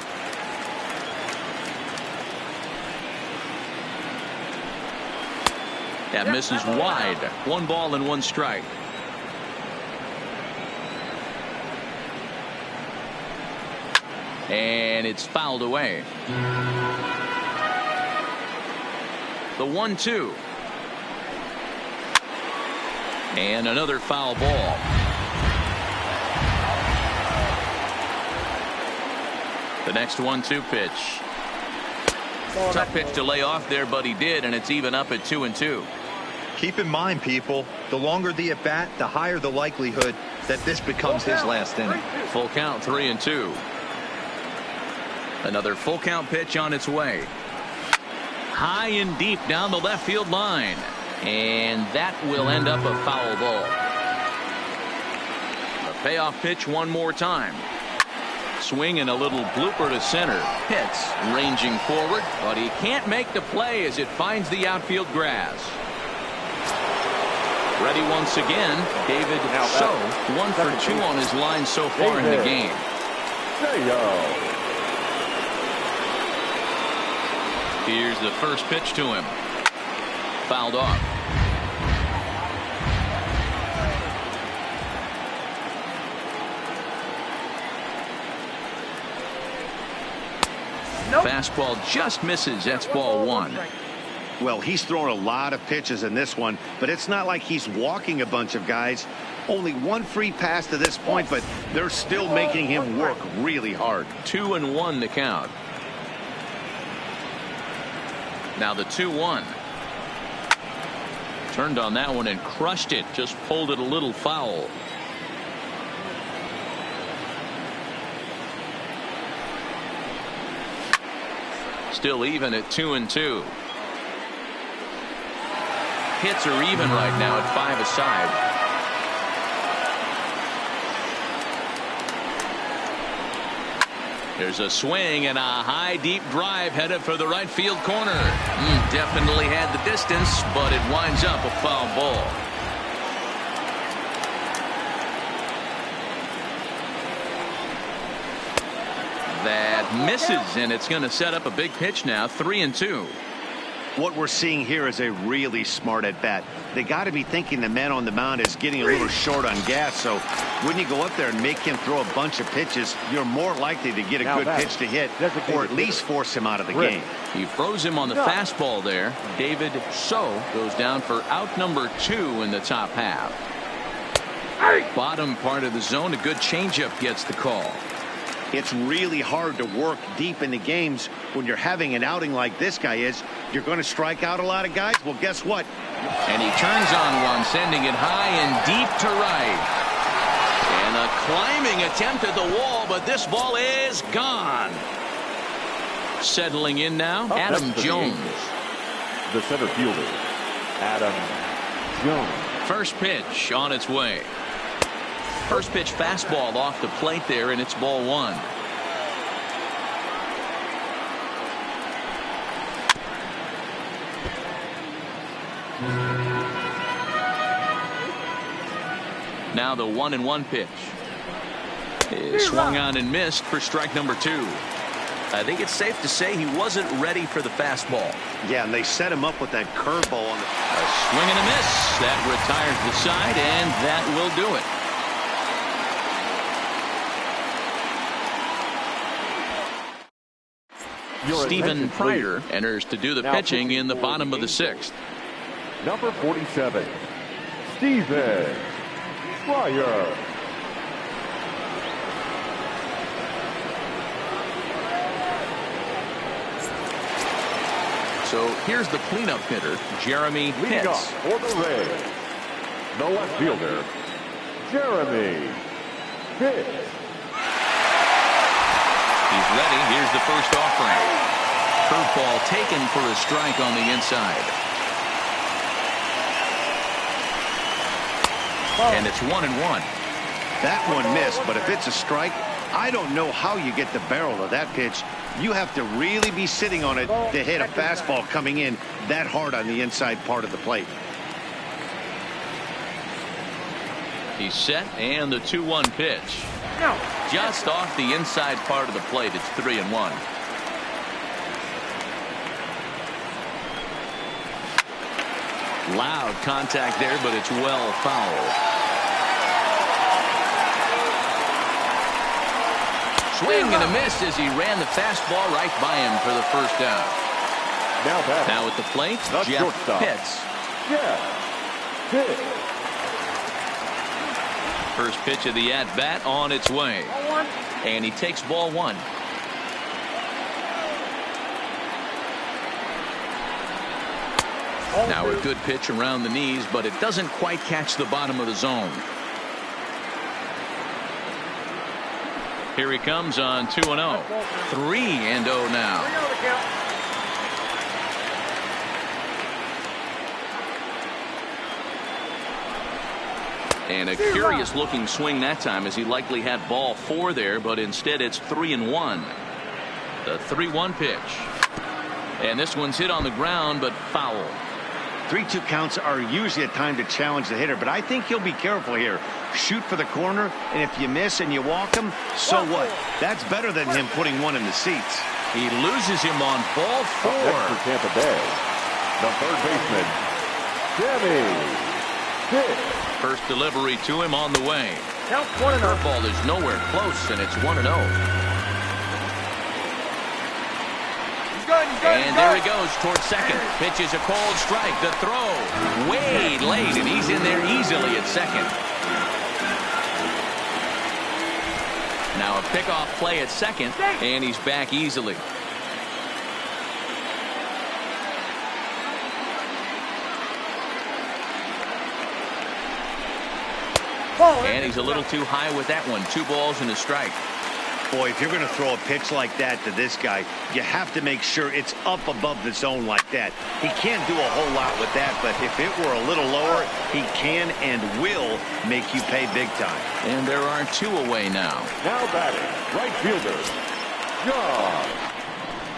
That misses wide. 1 ball and 1 strike. And it's fouled away. The 1-2. And another foul ball. The next 1-2 pitch. Tough pitch to lay off there, but he did, and it's even up at 2-2. Keep in mind, people, the longer the at bat, the higher the likelihood that this becomes his last inning. Full count, 3-2. Another full count pitch on its way. High and deep down the left field line. And that will end up a foul ball. The payoff pitch one more time. Swing and a little blooper to center. Hits ranging forward, but he can't make the play as it finds the outfield grass. Ready once again, David So, 1 for 2 on his line so far in the game. Here's the first pitch to him. Fouled off. Nope. Fastball just misses. That's ball 1. Well, he's thrown a lot of pitches in this one, but it's not like he's walking a bunch of guys. Only one free pass to this point, but they're still making him work really hard. 2-1 the count. Now the 2-1. Turned on that one and crushed it. Just pulled it a little foul. Still even at 2-2. Hits are even right now at 5 aside. There's a swing and a high deep drive headed for the right field corner. Definitely had the distance, but it winds up a foul ball. That misses, and it's going to set up a big pitch now. 3-2. What we're seeing here is a really smart at bat. They got to be thinking the man on the mound is getting a little short on gas, so when you go up there and make him throw a bunch of pitches, you're more likely to get a good pitch to hit, or at least force him out of the game. He froze him on the fastball there. David So goes down for out number 2 in the top half. Bottom part of the zone, a good changeup gets the call. It's really hard to work deep in the games when you're having an outing like this guy is. You're going to strike out a lot of guys. Well, guess what? And he turns on one, sending it high and deep to right. And a climbing attempt at the wall, but this ball is gone. Settling in now, Adam Jones. The center fielder, Adam Jones. First pitch on its way. First pitch fastball off the plate there, and it's ball 1. Now the 1-1 pitch is swung on and missed for strike number 2. I think it's safe to say he wasn't ready for the fastball. Yeah, and they set him up with that curveball on a swing and a miss that retires the side, and that will do it. Stephen Pryor enters to do the pitching in the bottom of the 6th. Number 47, Stephen Pryor. So here's the cleanup hitter, Jeremy Leading Pitts. off for the Rays, the left fielder, Jeremy Pitts. He's ready. Here's the first offering. Curveball taken for a strike on the inside. And it's 1-1. That one missed, but if it's a strike, I don't know how you get the barrel of that pitch. You have to really be sitting on it to hit a fastball coming in that hard on the inside part of the plate. He's set, and the 2-1 pitch. Just off the inside part of the plate. It's 3-1. Loud contact there, but it's well foul. Swing and a miss as he ran the fastball right by him for the first down. Now at the plate, Jeff Pitts. Jeff Pitts. First pitch of the at-bat on its way. And he takes ball 1. Now a good pitch around the knees, but it doesn't quite catch the bottom of the zone. Here he comes on 2-0. 3-0 now. And a curious looking swing that time, as he likely had ball 4 there, but instead it's 3-1. The 3-1 pitch. And this one's hit on the ground, but foul. 3-2 counts are usually a time to challenge the hitter, but I think he'll be careful here. Shoot for the corner, and if you miss and you walk him, so what? That's better than him putting one in the seats. He loses him on ball 4. Next for Tampa Bay, the third baseman, Jimmy Dick. First delivery to him on the way. Curveball is nowhere close, and it's 1-0. And there he goes towards second. Pitches a cold strike. The throw way late, and he's in there easily at second. Now a pickoff play at second, and he's back easily. And he's a little too high with that one. 2 balls and a strike. Boy, if you're going to throw a pitch like that to this guy, you have to make sure it's up above the zone like that. He can't do a whole lot with that, but if it were a little lower, he can and will make you pay big time. And there are 2 away now. Now batting, right fielder, John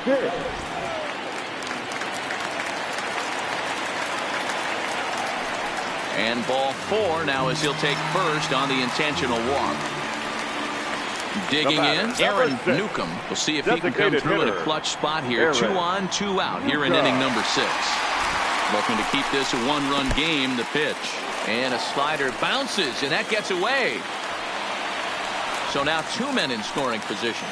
Dick. And ball 4 now, as he'll take first on the intentional walk. Digging in, Aaron Newcomb. We'll see if he can come through in a clutch spot here. 2 on, 2 out here in inning number 6. Looking to keep this a 1-run game. The pitch. And a slider bounces, and that gets away. So now 2 men in scoring position.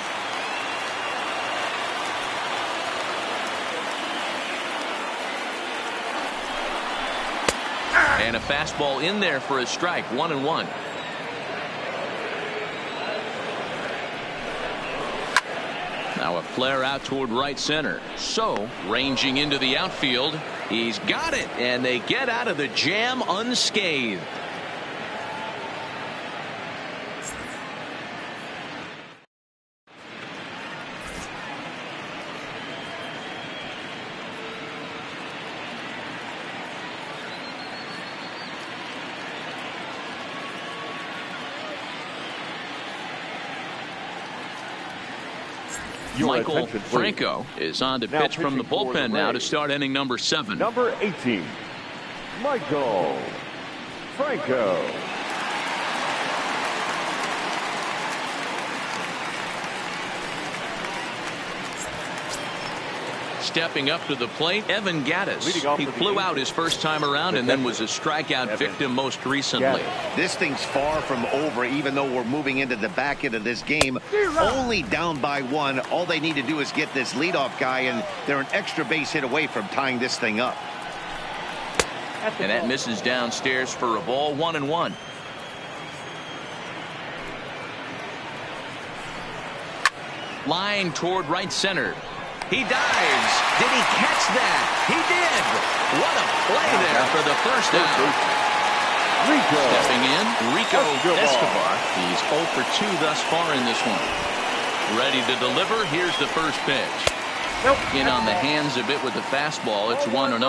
And a fastball in there for a strike. 1-1. Now a flare out toward right center. So ranging into the outfield. He's got it, and they get out of the jam unscathed. Michael Franco is on to pitch from the bullpen now to start inning number 7. Number 18, Michael Franco. Stepping up to the plate, Evan Gattis. He flew out his first time around and then was a strikeout victim most recently. This thing's far from over, even though we're moving into the back end of this game. Only down by 1. All they need to do is get this leadoff guy, and they're an extra base hit away from tying this thing up. And that misses downstairs for a ball. 1-1. Line toward right center. He dives. Did he catch that? He did. What a play there for the first out. Stepping in, Rico Escobar. He's 0 for 2 thus far in this one. Ready to deliver. Here's the first pitch. In on the hands a bit with the fastball. It's 1-0.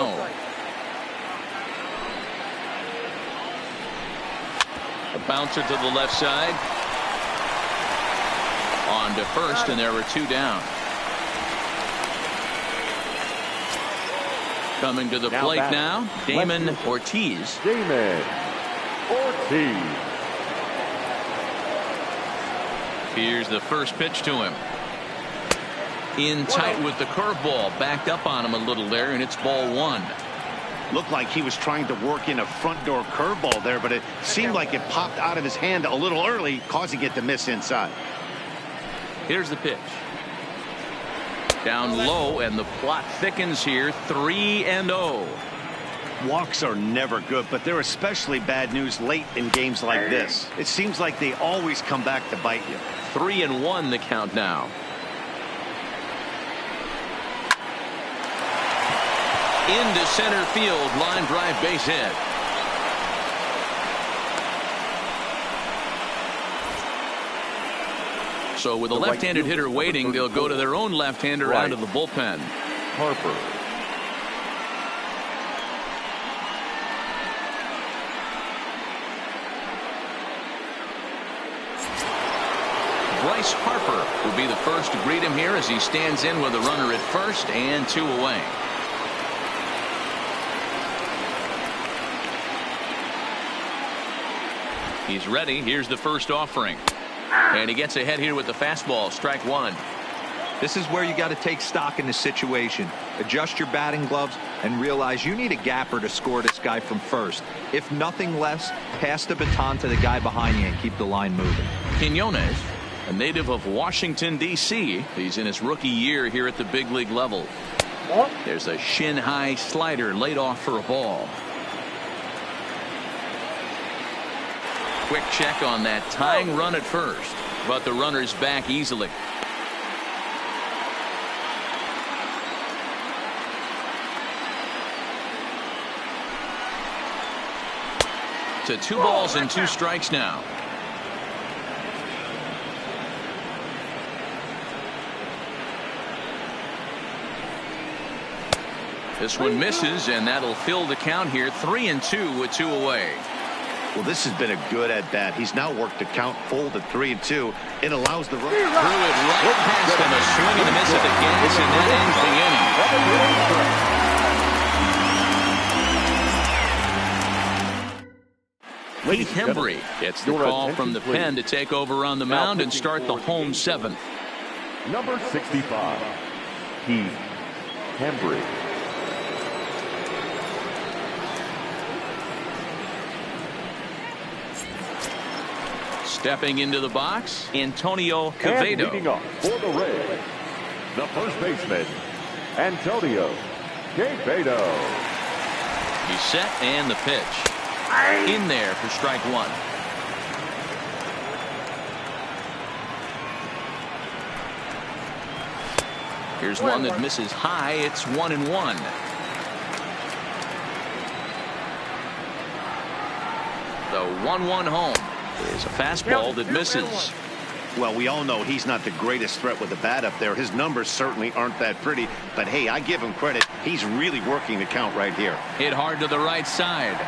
A bouncer to the left side. On to first, and there were 2 down. Coming to the plate now, Damon Ortiz. Damon Ortiz. Here's the first pitch to him. In tight with the curveball, backed up on him a little there, and it's ball 1. Looked like he was trying to work in a front door curveball there, but it seemed like it popped out of his hand a little early, causing it to miss inside. Here's the pitch. Down low, and the plot thickens here. 3-0. Walks are never good, but they're especially bad news late in games like this. It seems like they always come back to bite you. 3-1 the count now. Into center field, line drive, base hit. So with a left-handed hitter waiting, they'll go to their own left-hander out of the bullpen. Harper. Bryce Harper will be the first to greet him here as he stands in with a runner at first and 2 away. He's ready. Here's the first offering. And he gets ahead here with the fastball. Strike 1. This is where you got to take stock in the situation. Adjust your batting gloves and realize you need a gapper to score this guy from first. If nothing less, pass the baton to the guy behind you and keep the line moving. Quinones, a native of Washington, D.C. He's in his rookie year here at the big league level. There's a shin-high slider laid off for a ball. Quick check on that tying run at first, but the runner's back easily. To 2 balls and 2 strikes now. This one misses, and that'll fill the count here. 3-2 with 2 away. Well, this has been a good at-bat. He's now worked the count full to 3-2. It allows the run. Threw it right past him. A swing and a miss at the gas, and that ends the inning. Heath Hembree gets the call from the pen to take over on the mound and start the home 7th. Number 65, Heath Hembree. Stepping into the box, Antonio Quevedo. And leading off for the Rays, the first baseman, Antonio Quevedo. He's set and the pitch. In there for strike 1. Here's one that misses high. It's 1-1. The 1-1 home. Is a fastball that misses. Well, we all know he's not the greatest threat with the bat up there. His numbers certainly aren't that pretty. But, hey, I give him credit. He's really working the count right here. Hit hard to the right side.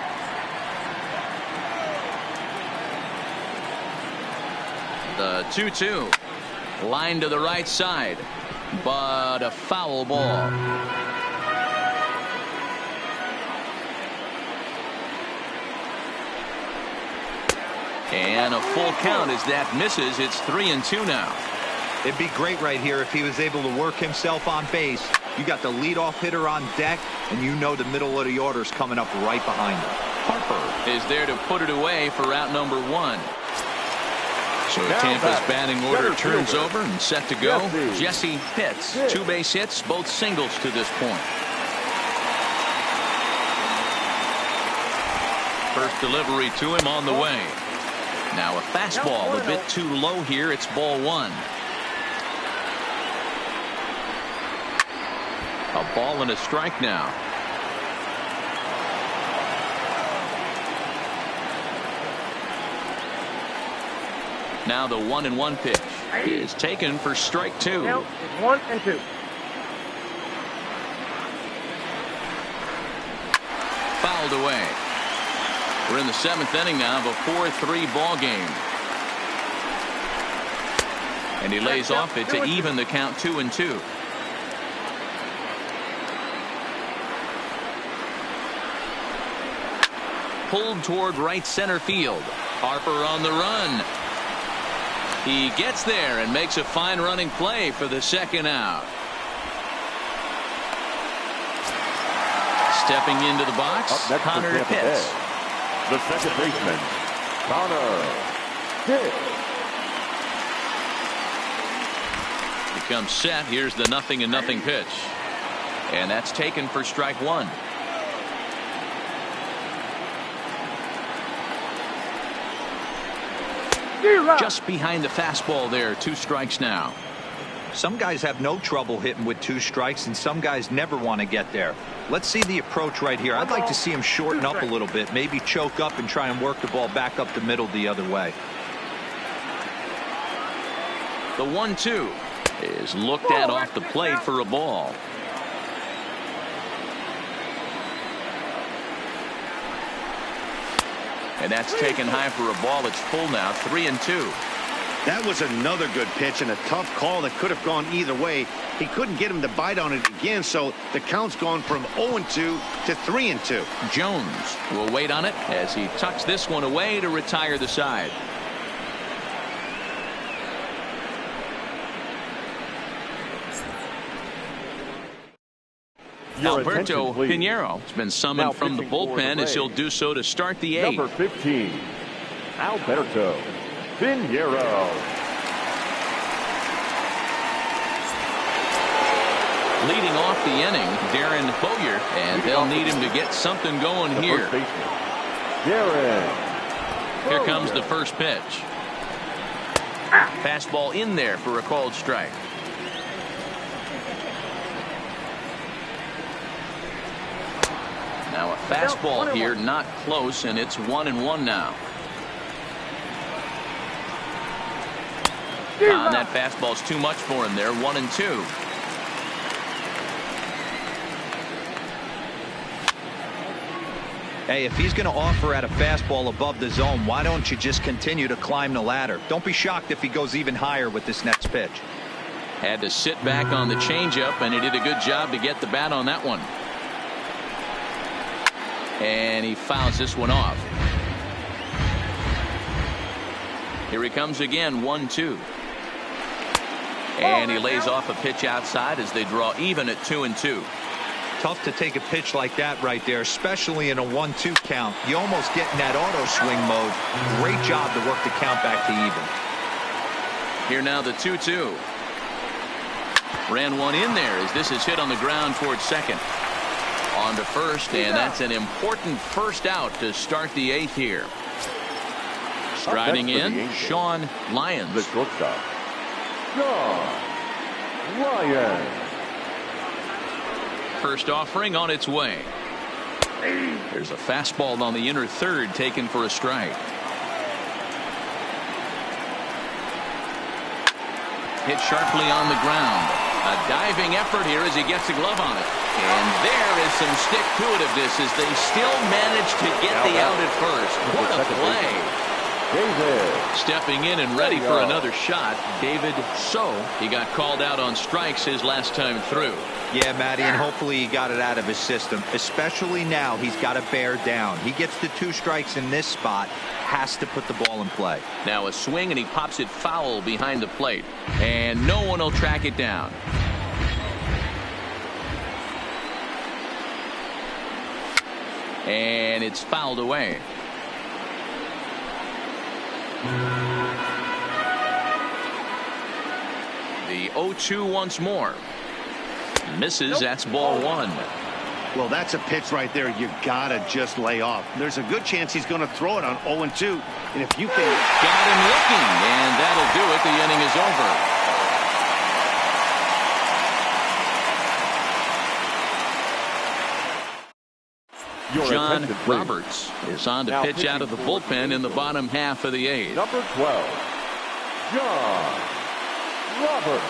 The 2-2. Line to the right side. But a foul ball. And a full count as that misses. It's 3-2 now. It'd be great right here if he was able to work himself on base. You got the leadoff hitter on deck, and you know the middle of the order's coming up right behind him. Harper is there to put it away for out number 1. So Tampa's batting order turns over and set to go. Jesse Pitts, 2 base hits, both singles to this point. First delivery to him on the way. Now a fastball a bit too low here. It's ball 1. A ball and a strike now. Now the 1-1 pitch is taken for strike 2. 1-2. Fouled away. We're in the 7th inning now of a 4-3 ball game. And he lays off it to even the count 2-2. Pulled toward right center field. Harper on the run. He gets there and makes a fine running play for the 2nd out. Stepping into the box, Connor Pitts. The second baseman, Connor Pitts. Becomes set. Here's the 0-0 pitch. And that's taken for strike 1. Just behind the fastball there. 2 strikes now. Some guys have no trouble hitting with 2 strikes, and some guys never want to get there. Let's see the approach right here. I'd like to see him shorten up a little bit, maybe choke up and try and work the ball back up the middle the other way. The 1-2 is looked at off the plate for a ball. And that's taken high for a ball. It's full now, 3-2. That was another good pitch and a tough call that could have gone either way. He couldn't get him to bite on it again, so the count's gone from 0-2 to 3-2. Jones will wait on it as he tucks this one away to retire the side. Alberto Pinheiro has been summoned from the bullpen as he'll do so to start the eighth. Number 15, Alberto Pinheiro. Leading off the inning, Darren Bowyer, and they'll need him to get something going here. Here comes the first pitch. Fastball in there for a called strike. Now a fastball here, not close, and it's 1-1 now. And that fastball's too much for him there, 1-2. Hey, if he's going to offer at a fastball above the zone, why don't you just continue to climb the ladder? Don't be shocked if he goes even higher with this next pitch. Had to sit back on the changeup, and he did a good job to get the bat on that one. And he fouls this one off. Here he comes again, 1-2. And he lays off a pitch outside as they draw even at 2-2. Tough to take a pitch like that right there, especially in a 1-2 count. You almost get in that auto swing mode. Great job to work the count back to even. Here now the 2-2. Ran one in there as this is hit on the ground towards second. On to first, and that's an important first out to start the eighth here. Striding in, Sean Lyons. The shortstop, Sean Lyons. First offering on its way. There's a fastball on the inner third taken for a strike. Hit sharply on the ground. A diving effort here as he gets a glove on it. And there is some stick-to-itiveness as they still manage to get the out at first. What a play. David. Stepping in and ready for another shot, David So. He got called out on strikes his last time through. Yeah, Matty, and hopefully he got it out of his system. Especially now, he's got to bear down. He gets the 2 strikes in this spot, has to put the ball in play. Now a swing, and he pops it foul behind the plate. And no one will track it down. And it's fouled away. The 0-2 once more. Misses. That's ball 1. Well, that's a pitch right there you gotta just lay off. There's a good chance he's going to throw it on 0-2, and if you can... Got him looking, and that'll do it. The inning is over. John Roberts is on to pitch out of the bullpen in the bottom half of the 8th. Number 12, John Roberts.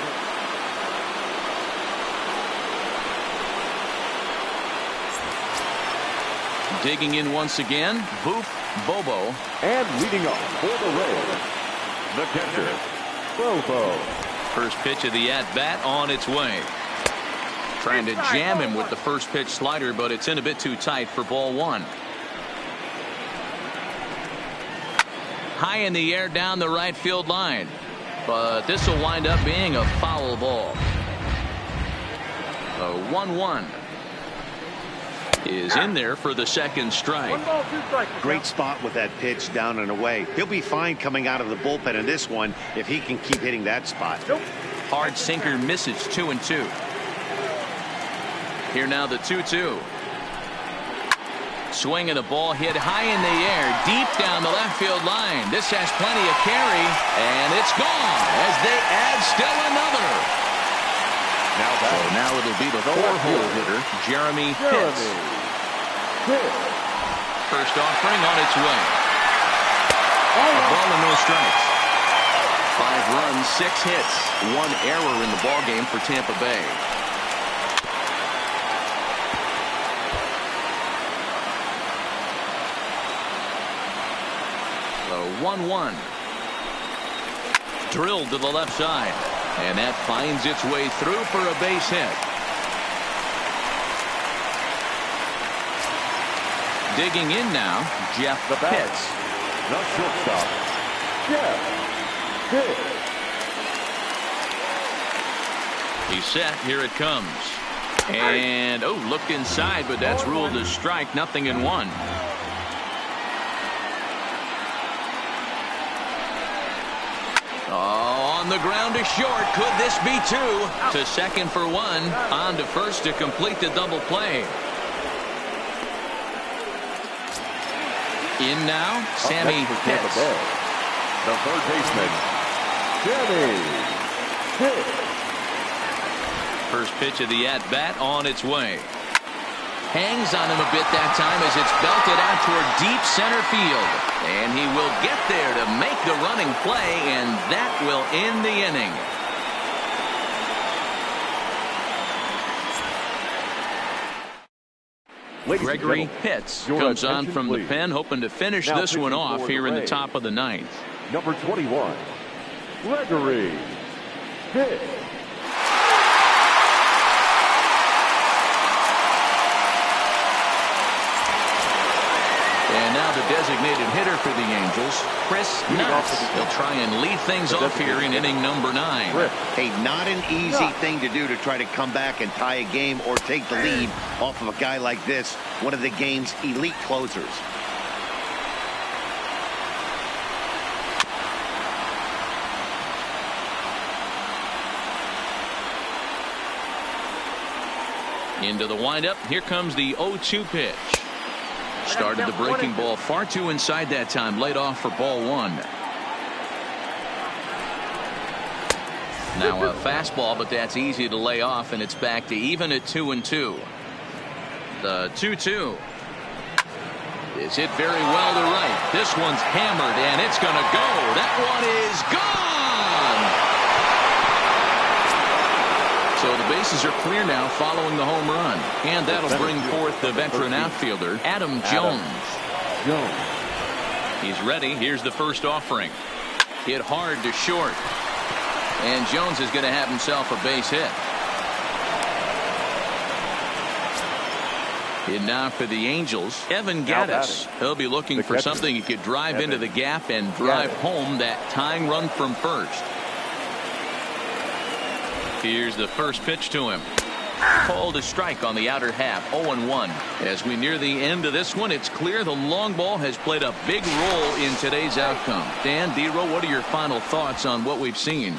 Digging in once again, Boop Bobo. And leading off for the Rays, the catcher, Bobo. First pitch of the at-bat on its way. Trying to jam him with the first pitch slider, but it's in a bit too tight for ball 1. High in the air down the right field line. But this will wind up being a foul ball. A 1-1 is in there for the second strike. Great spot with that pitch down and away. He'll be fine coming out of the bullpen in this one if he can keep hitting that spot. Hard sinker misses, 2-2. Here now the 2-2. Swing and a ball hit high in the air, deep down the left field line. This has plenty of carry, and it's gone as they add still another. Now it'll be the 4-hole hitter, Jeremy Pitts. First offering on its way. A ball and no strikes. 5 runs, 6 hits, 1 error in the ballgame for Tampa Bay. So 1-1. Drilled to the left side. And that finds its way through for a base hit. Digging in now, Jeff Pitts. The shortstop, Jeff Pitts. He's set. Here it comes. And, oh, looked inside, but that's ruled as strike. 0-1. Oh, on the ground to short. Could this be 2? To second for 1. On to first to complete the double play. In now, Sammy Pitts. The third baseman, Sammy Pitts. First pitch of the at-bat on its way. Hangs on him a bit that time as it's belted out toward deep center field. And he will get there to make the running play, and that will end the inning. Gregory Pitts comes on from the pen, hoping to finish this one off here in the top of the 9th. Number 21, Gregory Pitts. And now the designated hitter for the Angels, Chris Nutt. He'll try and lead things off here in inning number 9. Hey, not an easy thing to do to try to come back and tie a game or take the lead off of a guy like this, one of the game's elite closers. Into the windup. Here comes the 0-2 pitch. Started the breaking ball far too inside that time. Laid off for ball 1. Now a fastball, but that's easy to lay off, and it's back to even at 2-2. The 2-2 is hit very well to right. This one's hammered, and it's going to go. That one is gone. So the bases are clear now following the home run. And that'll bring forth the veteran outfielder, Adam Jones. He's ready. Here's the first offering. Hit hard to short. And Jones is going to have himself a base hit. And now for the Angels, Evan Gattis. He'll be looking for something he could drive into the gap and drive home that tying run from first. Here's the first pitch to him. Called a strike on the outer half. 0-1. As we near the end of this one, it's clear the long ball has played a big role in today's outcome. Dan, D-Row, what are your final thoughts on what we've seen?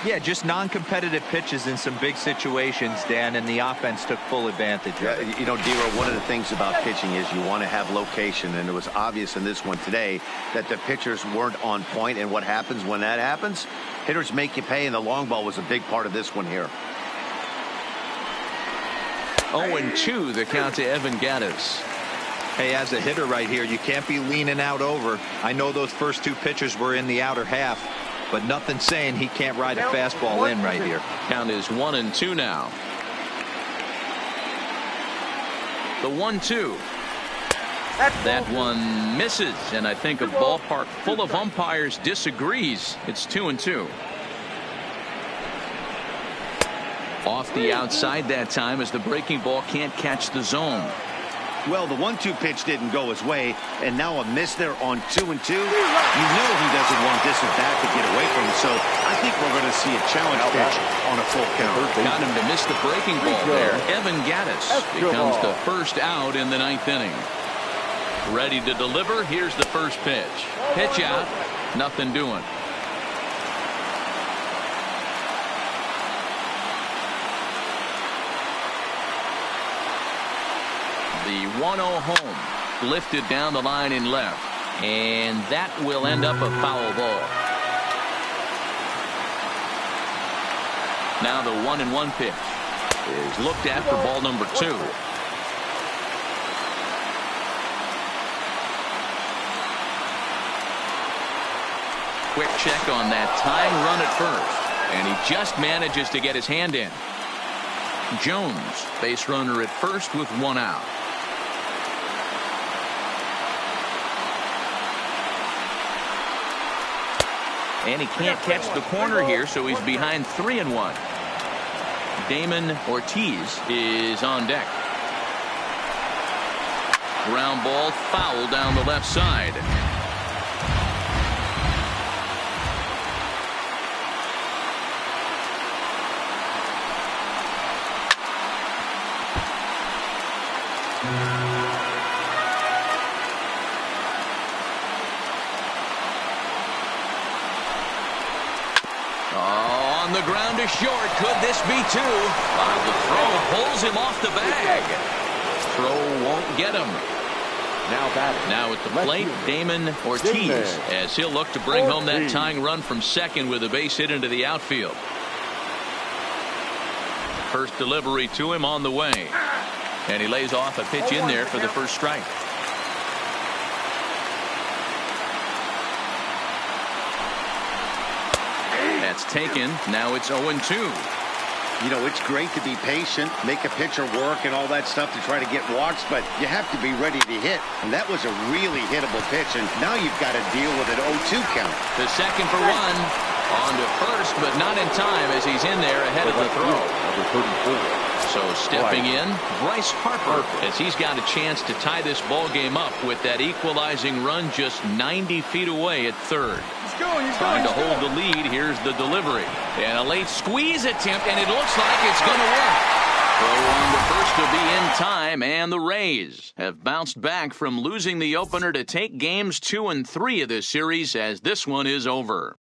Yeah, just non-competitive pitches in some big situations, Dan, and the offense took full advantage of it. You know, D-Row, one of the things about pitching is you want to have location, and it was obvious in this one today that the pitchers weren't on point, and what happens when that happens? Hitters make you pay, and the long ball was a big part of this one here. 0-2 the count to Evan Gattis. Hey, as a hitter right here, you can't be leaning out over. I know those first 2 pitchers were in the outer half, but nothing saying he can't ride a fastball in right here. Count is 1-2 now. The 1-2. That one misses, and I think a ballpark full of umpires disagrees. It's 2-2. Off the outside that time as the breaking ball can't catch the zone. Well, the 1-2 pitch didn't go his way, and now a miss there on 2-2. You know he doesn't want this at bat to get away from him, so I think we're going to see a challenge pitch on a full count. Got him to miss the breaking ball there. Evan Gattis becomes the first out in the 9th inning. Ready to deliver. Here's the first pitch. Pitch out. Nothing doing. The 1-0 home. Lifted down the line in left. And that will end up a foul ball. Now the 1-1 pitch is looked at for ball number 2. quick check on that tying run at first, and he just manages to get his hand in. Jones, base runner at first with 1 out. And he can't catch the corner here, so he's behind 3-1. Damon Ortiz is on deck. Ground ball foul down the left side. On the ground to short. Could this be 2? The throw pulls him off the bag. Throw won't get him. Now at the plate, Damon Ortiz, as he'll look to bring home that tying run from second with a base hit into the outfield. First delivery to him on the way. And he lays off a pitch in there for the first strike. That's taken. Now it's 0-2. You know, it's great to be patient, make a pitcher work and all that stuff to try to get walks, but you have to be ready to hit. And that was a really hittable pitch, and now you've got to deal with an 0-2 count. The second for 1. On to first, but not in time as he's in there ahead of the throw. Number 34. So stepping in, Bryce Harper, as he's got a chance to tie this ball game up with that equalizing run just 90 feet away at third. Trying to hold the lead. Here's the delivery. And a late squeeze attempt, and it looks like it's going to work. Throw on the first to be in time, and the Rays have bounced back from losing the opener to take games 2 and 3 of this series as this one is over.